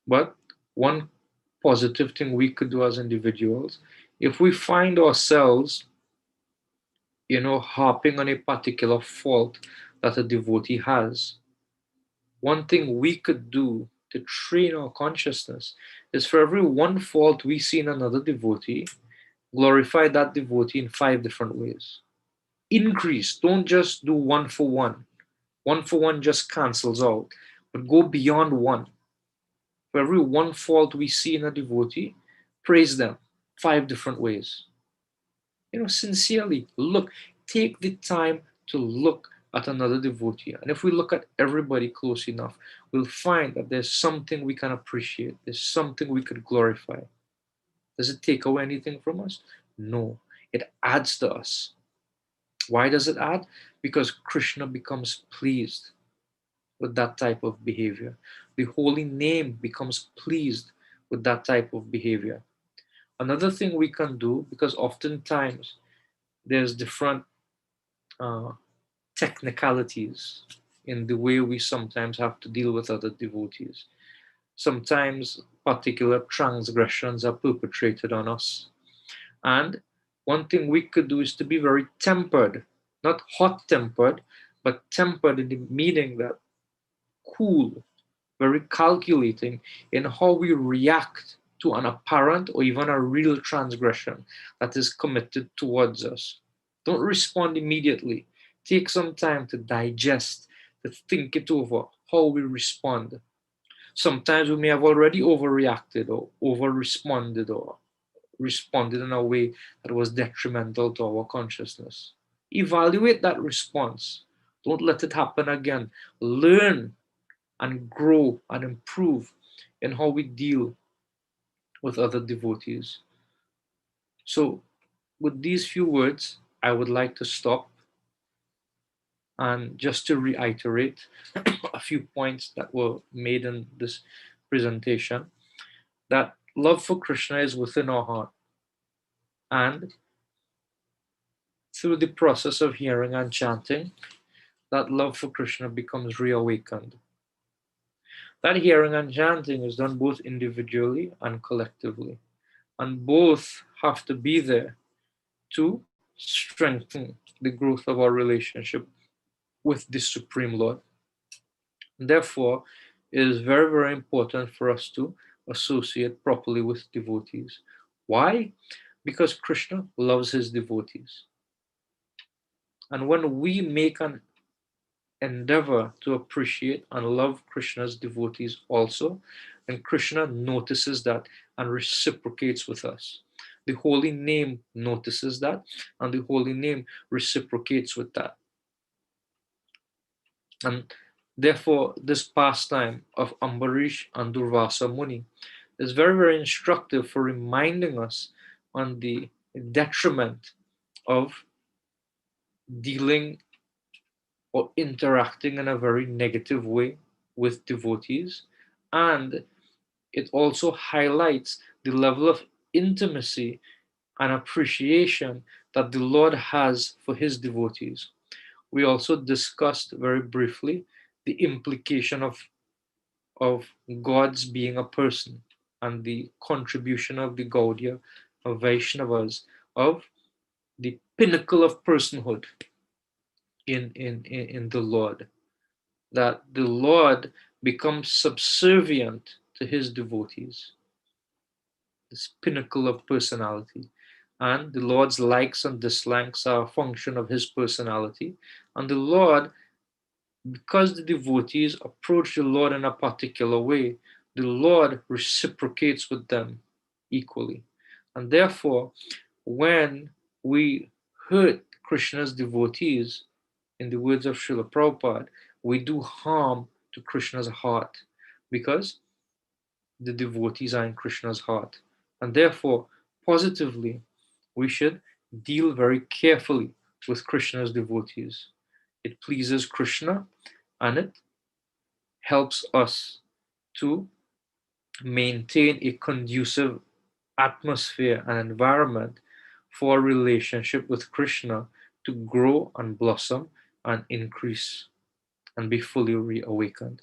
But one positive thing we could do as individuals, if we find ourselves, harping on a particular fault that a devotee has, one thing we could do to train our consciousness is for every one fault we see in another devotee, glorify that devotee in 5 different ways. Increase, don't just do one for one. One for one just cancels out, but go beyond one. For every one fault we see in a devotee, praise them 5 different ways. Sincerely look, take the time to look at another devotee. And if we look at everybody close enough, we'll find that there's something we can appreciate, there's something we could glorify. Does it take away anything from us? No, it adds to us. Why does it add? Because Krishna becomes pleased with that type of behavior. The holy name becomes pleased with that type of behavior. Another thing we can do, because oftentimes there's different technicalities in the way we sometimes have to deal with other devotees. Sometimes particular transgressions are perpetrated on us. And one thing we could do is to be very tempered, not hot-tempered, but tempered in the meaning that cool, very calculating in how we react to an apparent or even a real transgression that is committed towards us. Don't respond immediately. Take some time to digest, to think it over, how we respond. Sometimes we may have already overreacted or over-responded or responded in a way that was detrimental to our consciousness. Evaluate that response. Don't let it happen again. Learn and grow and improve in how we deal with other devotees. So, with these few words, I would like to stop and just to reiterate a few points that were made in this presentation, that love for Krishna is within our heart, and through the process of hearing and chanting, that love for Krishna becomes reawakened. That hearing and chanting is done both individually and collectively, and both have to be there to strengthen the growth of our relationship with the Supreme Lord. Therefore, it is very, very important for us to associate properly with devotees. Why? Because Krishna loves his devotees. And when we make an endeavor to appreciate and love Krishna's devotees also, and Krishna notices that and reciprocates with us. The holy name notices that, and the holy name reciprocates with that. And therefore, this pastime of Ambarish and Durvasa Muni is very, very instructive for reminding us on the detriment of dealing or interacting in a very negative way with devotees. And it also highlights the level of intimacy and appreciation that the Lord has for his devotees. We also discussed very briefly the implication of God's being a person and the contribution of the Gaudiya, of Vaishnavas, of the pinnacle of personhood in the Lord. that the Lord becomes subservient to his devotees, this pinnacle of personality. And the Lord's likes and dislikes are a function of his personality. And the Lord, because the devotees approach the Lord in a particular way, the Lord reciprocates with them equally. And therefore, when we hurt Krishna's devotees, in the words of Srila Prabhupada, we do harm to Krishna's heart because the devotees are in Krishna's heart. And therefore, positively, we should deal very carefully with Krishna's devotees. It pleases Krishna and it helps us to maintain a conducive atmosphere and environment for a relationship with Krishna to grow and blossom and increase and be fully reawakened.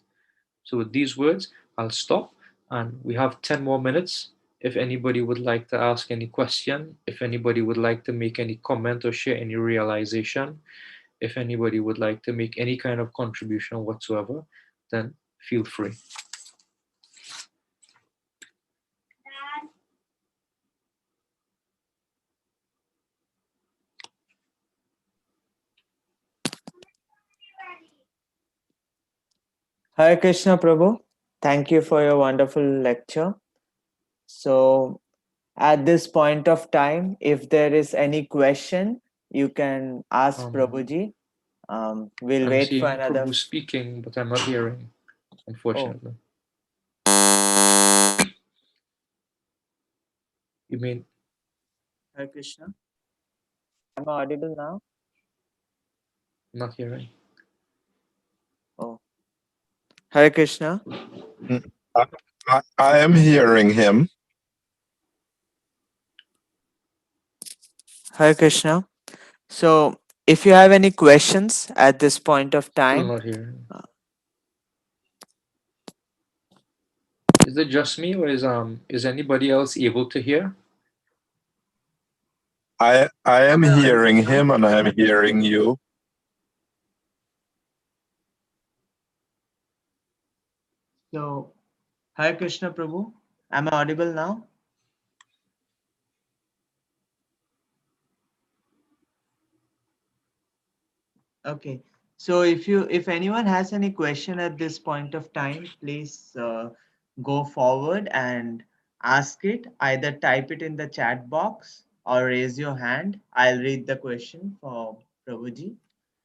So, with these words, I'll stop and we have 10 more minutes. If anybody would like to ask any question, if anybody would like to make any comment or share any realization, if anybody would like to make any kind of contribution whatsoever, then feel free. Hare Krishna Prabhu, thank you for your wonderful lecture. So, at this point of time, if there is any question, you can ask Prabhuji. We'll I'm wait for seeing another. Prabhu speaking, but I'm not hearing, unfortunately. You mean Hare Krishna. Am I audible now? not hearing? Oh. Hare Krishna. I am hearing him. Hare Krishna. So, if you have any questions at this point of Still time, not hearing. Is it just me, or is anybody else able to hear? I am hearing him and I am hearing you. so Hare Krishna Prabhu, am I audible now? Okay. So if anyone has any question at this point of time, please go forward and ask it. Either type it in the chat box or raise your hand. I'll read the question for Prabhuji.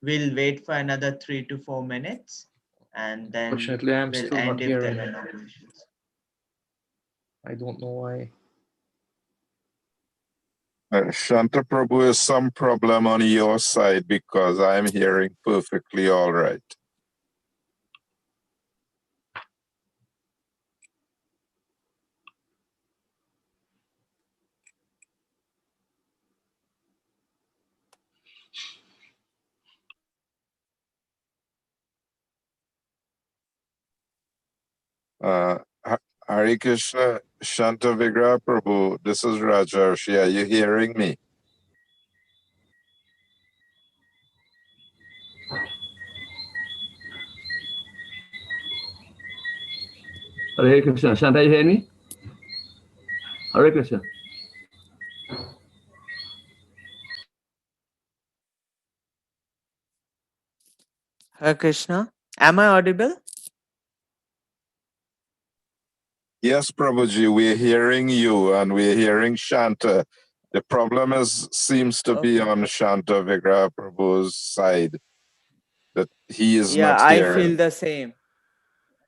We'll wait for another 3 to 4 minutes and then Unfortunately, I'm we'll still not end if there hearing. are no questions. I don't know why. Shanta Prabhu, is some problem on your side because I am hearing perfectly all right. Hare Krishna, Śānta-vigraha Prabhu, this is Rajarshi. Are you hearing me? Hare Krishna. Shanta, you hear me? Hare Krishna. Hare Krishna. Am I audible? Yes, Prabhuji, we're hearing you and we're hearing Shanta. The problem seems to be on Śānta-vigraha Prabhu's side, that he is not I hearing. feel the same.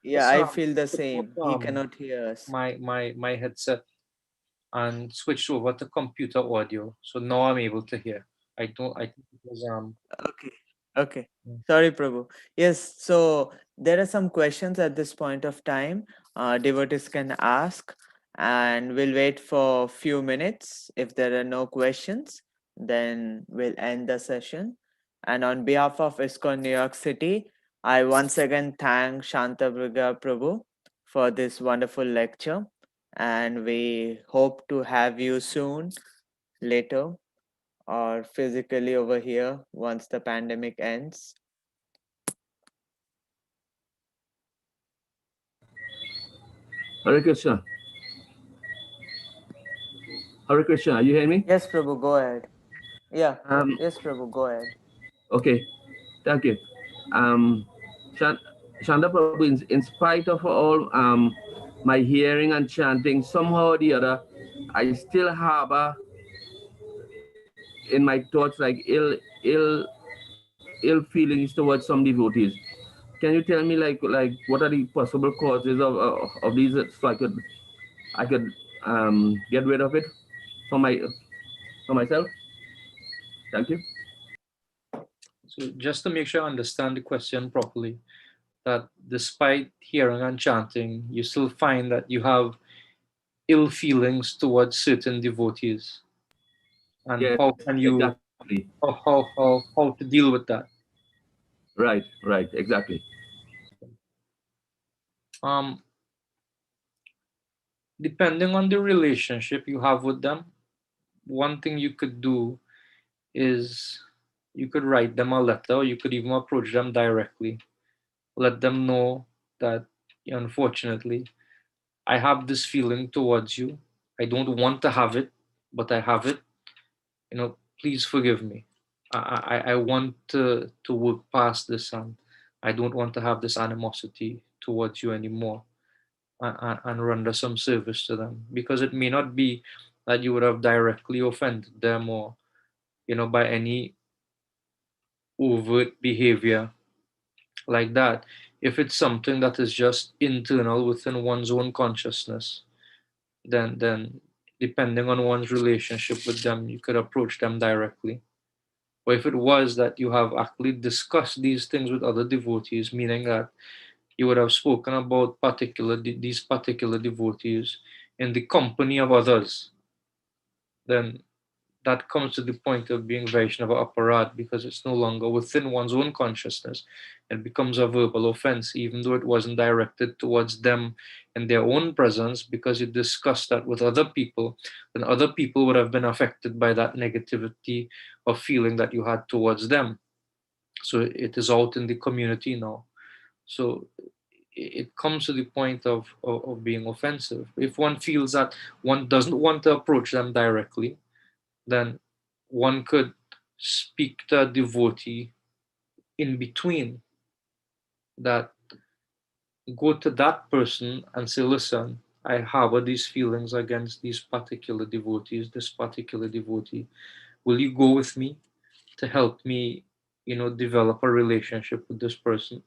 Yeah, I feel the To same. put, He cannot hear us. my headset and switched over to computer audio, so now I'm able to hear. I think it was Okay. Sorry, Prabhu. Yes, so there are some questions at this point of time. Devotees can ask, and we'll wait for a few minutes. If there are no questions, then we'll end the session. And on behalf of ISKCON New York City, I once again thank Śānta-vigraha Prabhu for this wonderful lecture. And we hope to have you soon later or physically over here once the pandemic ends. Hare Krishna. Hare Krishna, you hear me? Yes, Prabhu, go ahead. Yeah. Um, Yes, Prabhu, go ahead. okay, thank you. Shanta Prabhu, in spite of all my hearing and chanting, somehow or the other, I still harbor in my thoughts like ill feelings towards some devotees. Can you tell me like what are the possible causes of these so I could get rid of it for myself? Thank you. So just to make sure I understand the question properly, that despite hearing and chanting, you still find that you have ill feelings towards certain devotees, and Yes, how can you exactly. how to deal with that? Right, exactly. Um, Depending on the relationship you have with them, one thing you could do is you could write them a letter, or you could even approach them directly. Let them know that, unfortunately, I have this feeling towards you. I don't want to have it, but I have it. Please forgive me. I want to work past this, and I don't want to have this animosity towards you anymore, and render some service to them, because it may not be that you would have directly offended them, or by any overt behavior like that. If it's something that is just internal within one's own consciousness, then depending on one's relationship with them, you could approach them directly. Or if it was that you have actually discussed these things with other devotees, meaning that you would have spoken about these particular devotees in the company of others, then that comes to the point of being Vaishnava aparad, because it's no longer within one's own consciousness. It becomes a verbal offense, even though it wasn't directed towards them in their own presence, because you discussed that with other people, then other people would have been affected by that negativity of feeling that you had towards them. So it is out in the community now. So it comes to the point of being offensive. If one feels that one doesn't want to approach them directly, then one could speak to a devotee in between, that go to that person and say, listen, I harbor these feelings against these particular devotees, this particular devotee. Will you go with me to help me, develop a relationship with this person?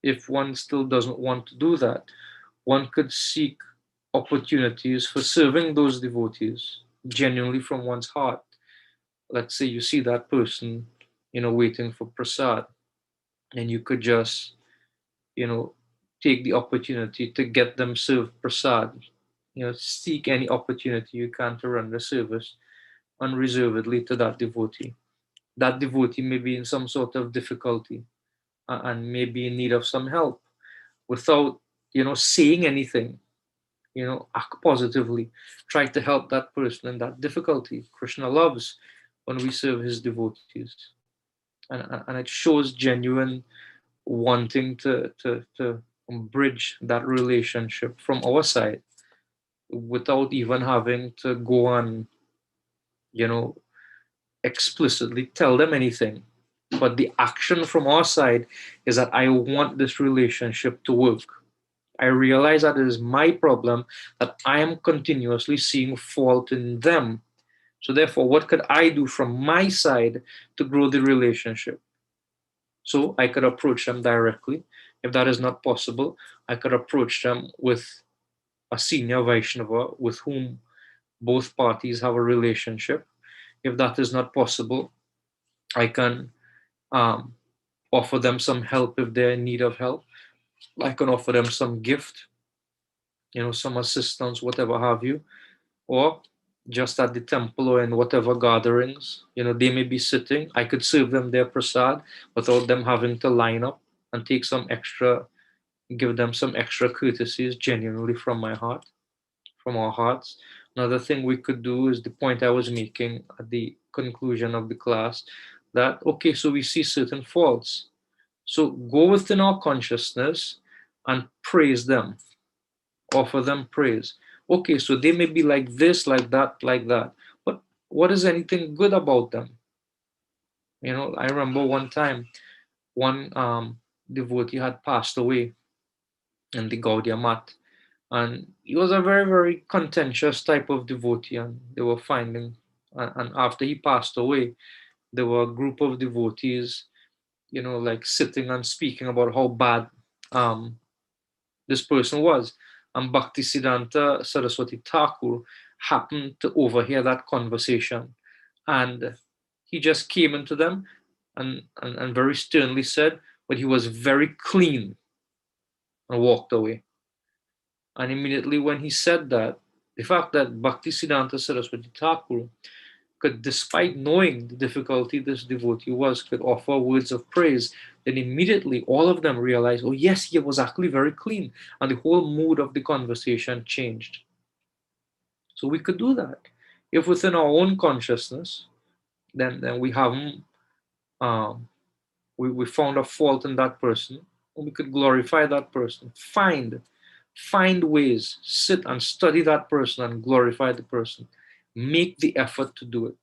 If one still doesn't want to do that, one could seek opportunities for serving those devotees genuinely from one's heart. Let's say you see that person, waiting for prasad, and you could just, you know, take the opportunity to get them served prasad. Seek any opportunity you can to render service unreservedly to that devotee. That devotee may be in some sort of difficulty, and may be in need of some help, without, saying anything. Act positively. Try to help that person in that difficulty. Krishna loves when we serve his devotees, and it shows genuine wanting to bridge that relationship from our side, without even having to go on, you know explicitly tell them anything. But the action from our side is that I want this relationship to work. I realize that it is my problem, that I am continuously seeing fault in them. So therefore, what could I do from my side to grow the relationship? So I could approach them directly. If that is not possible, I could approach them with a senior Vaishnava with whom both parties have a relationship. If that is not possible, I can um, offer them some help if they're in need of help. I can offer them some gift, some assistance, whatever have you. Or just at the temple or in whatever gatherings, they may be sitting. I could serve them their prasad without them having to line up, and give them some extra courtesies genuinely from my heart, from our hearts. Another thing we could do is the point I was making at the conclusion of the class, that, okay, so we see certain faults. So go within our consciousness and praise them. offer them praise. Okay, so they may be like this, like that, but what is anything good about them? You know, I remember one time, one devotee had passed away in the Gaudiya Mat, and he was a very, very contentious type of devotee, and they were finding, and after he passed away, there were a group of devotees, you know, like sitting and speaking about how bad um, this person was. And Bhaktisiddhanta Saraswati Thakur happened to overhear that conversation. And he just came into them and very sternly said, but he was very clean, and walked away. And immediately when he said that, the fact that Bhaktisiddhanta Saraswati Thakur could, despite knowing the difficulty this devotee was, could offer words of praise, then immediately all of them realized, oh yes, he was actually very clean. And the whole mood of the conversation changed. So we could do that. If within our own consciousness, then we haven't, we found a fault in that person, and we could glorify that person. Find ways, sit and study that person and glorify the person. Make the effort to do it.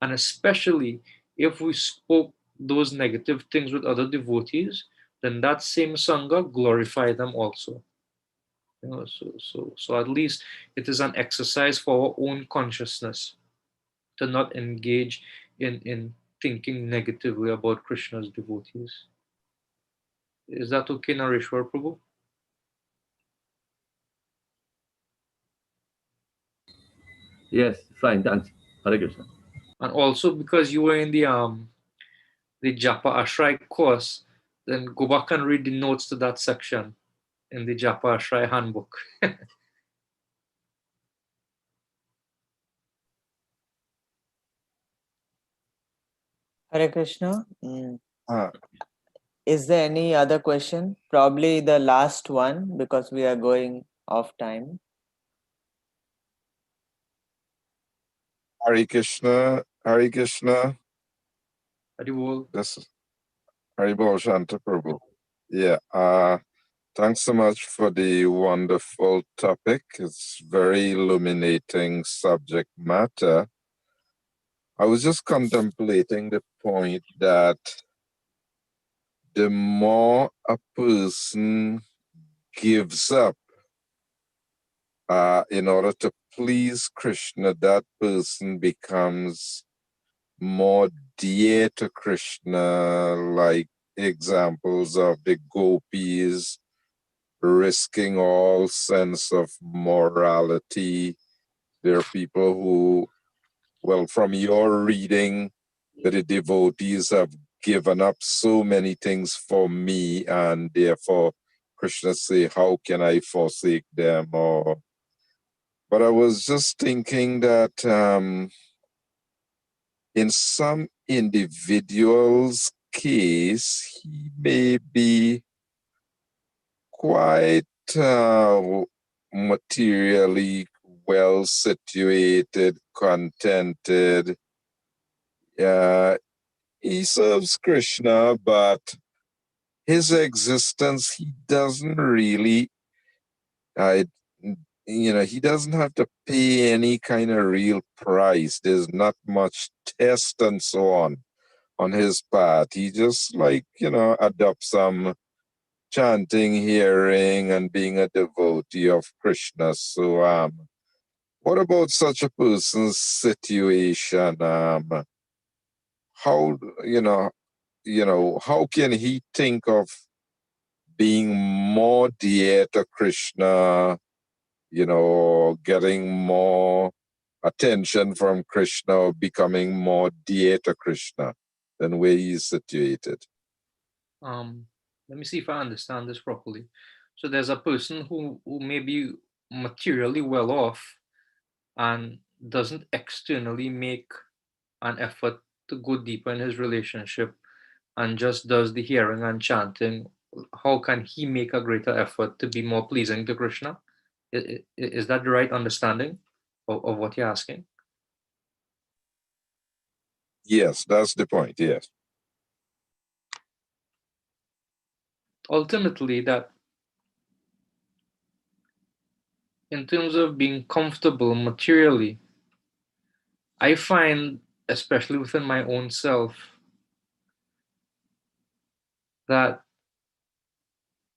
And especially if we spoke those negative things with other devotees, then that same sangha glorify them also. You know, so at least it is an exercise for our own consciousness to not engage in thinking negatively about Krishna's devotees. Is that okay, Nareshwar Prabhu? Yes, fine, thanks. Hare Krishna. And also because you were in the Japa Ashray course, then go back and read the notes to that section in the Japa Ashray handbook. Hare Krishna. Ah, Is there any other question? Probably the last one, because we are going off time. Hare Krishna, Hare Krishna. Haribol. This is Haribol Shanta Prabhu. Yeah, thanks so much for the wonderful topic. It's very illuminating subject matter. I was just contemplating the point that the more a person gives up in order to please Krishna, that person becomes more dear to Krishna, like examples of the gopis risking all sense of morality. There are people who, well, from your reading, that the devotees have given up so many things for me, and therefore Krishna say, how can I forsake them? But I was just thinking that in some individual's case, he may be quite materially well situated, contented. He serves Krishna, but his existence, he doesn't really, he doesn't have to pay any kind of real price. There's not much test and so on his part. He just adopts some chanting, hearing, and being a devotee of Krishna. So, what about such a person's situation? How how can he think of being more dear to Krishna? Getting more attention from Krishna, or becoming more dear to Krishna than where he is situated. Let me see if I understand this properly. So there's a person who may be materially well off and doesn't externally make an effort to go deeper in his relationship and just does the hearing and chanting. How can he make a greater effort to be more pleasing to Krishna? Is that the right understanding of what you're asking? Yes, that's the point, yes. Ultimately, that in terms of being comfortable materially, I find, especially within my own self, that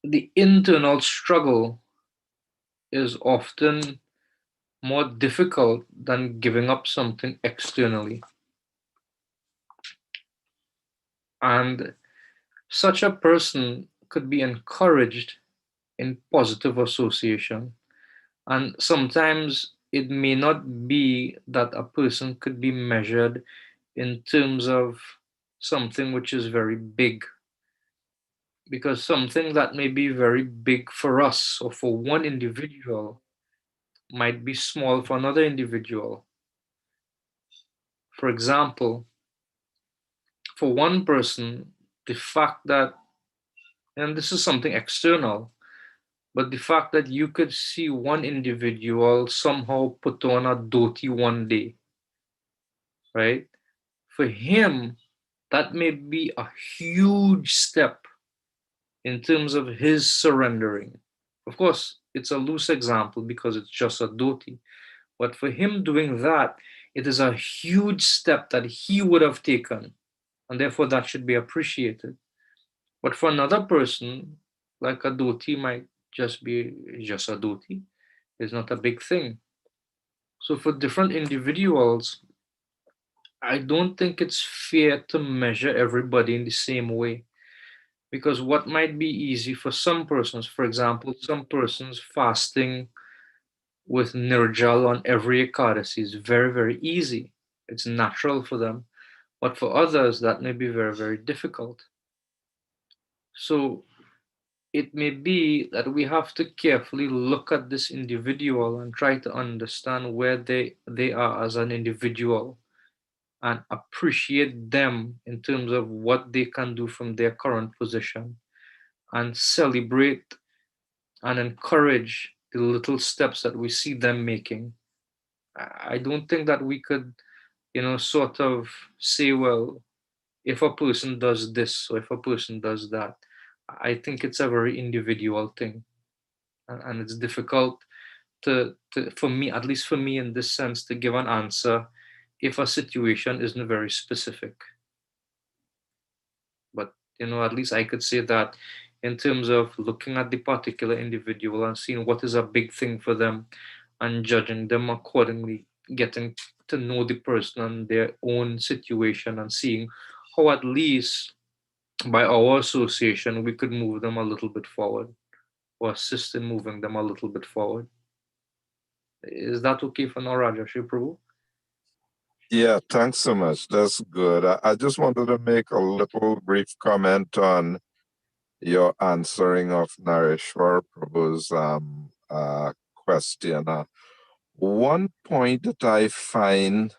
the internal struggle is often more difficult than giving up something externally. And such a person could be encouraged in positive association. And sometimes it may not be that a person could be measured in terms of something which is very big, because something that may be very big for us or for one individual might be small for another individual. For example, for one person, the fact that, and this is something external, but the fact that you could see one individual somehow put on a dhoti one day, right? For him, that may be a huge step in terms of his surrendering. Of course, it's a loose example because it's just a dhoti. But for him doing that, it is a huge step that he would have taken. And therefore, that should be appreciated. But for another person, like a dhoti might just be just a dhoti. It's not a big thing. So for different individuals, I don't think it's fair to measure everybody in the same way. Because what might be easy for some persons, for example, some persons fasting with nirjal on every Ekadasi is very, very easy. It's natural for them. But for others, that may be very, very difficult. So it may be that we have to carefully look at this individual and try to understand where they are as an individual and appreciate them in terms of what they can do from their current position and celebrate and encourage the little steps that we see them making. I don't think that we could, sort of say, well, if a person does this or if a person does that. I think it's a very individual thing. And it's difficult for me, at least for me in this sense, to give an answer if a situation isn't very specific. But at least I could say that in terms of looking at the particular individual and seeing what is a big thing for them and judging them accordingly, getting to know the person and their own situation and seeing how at least by our association we could move them a little bit forward or assist in moving them a little bit forward. Is that okay for now, Rajashri Prabhu? Yeah, thanks so much. That's good. I just wanted to make a little brief comment on your answering of Nareshwar Prabhu's question. One point that I find,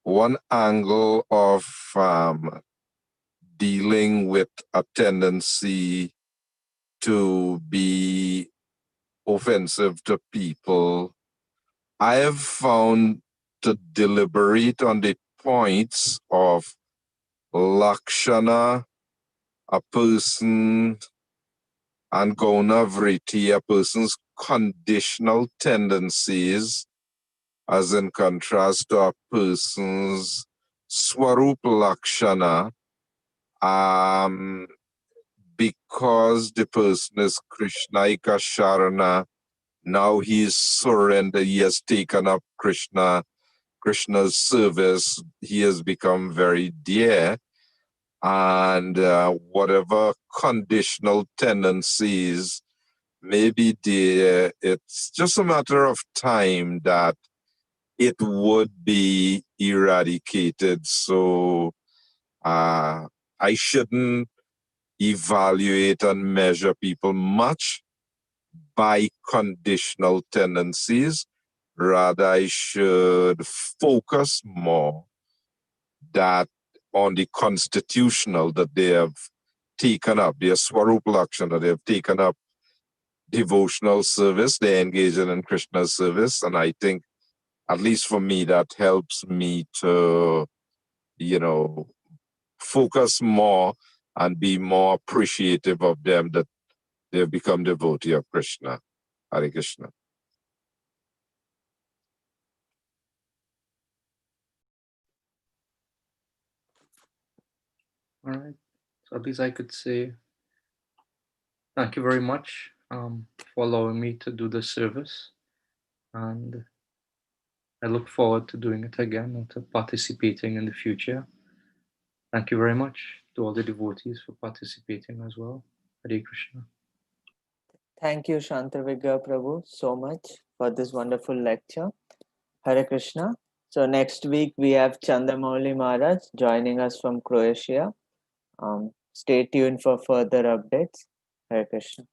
one angle of dealing with a tendency to be offensive to people, I have found to deliberate on the points of lakshana, a person, and guna vritti, a person's conditional tendencies, as in contrast to a person's swarup lakshana, because the person is Krishnaika Sharana, now he's surrendered, he has taken up Krishna's service, he has become very dear, and whatever conditional tendencies may be there, it's just a matter of time that it would be eradicated. So I shouldn't evaluate and measure people much by conditional tendencies. Rather, I should focus more that on the constitutional that they have taken up, their Swarup Lakshana, that they have taken up devotional service, they're engaging in Krishna's service. And I think, at least for me, that helps me to, focus more and be more appreciative of them that they've become devotee of Krishna. Hare Krishna. All right. So at least I could say thank you very much for allowing me to do this service. And I look forward to doing it again and to participating in the future. Thank you very much to all the devotees for participating as well. Hare Krishna. Thank you, Śānta-vigraha Prabhu, so much for this wonderful lecture. Hare Krishna. So next week we have Chandramouli Maharaj joining us from Croatia. Stay tuned for further updates. Hare Krishna.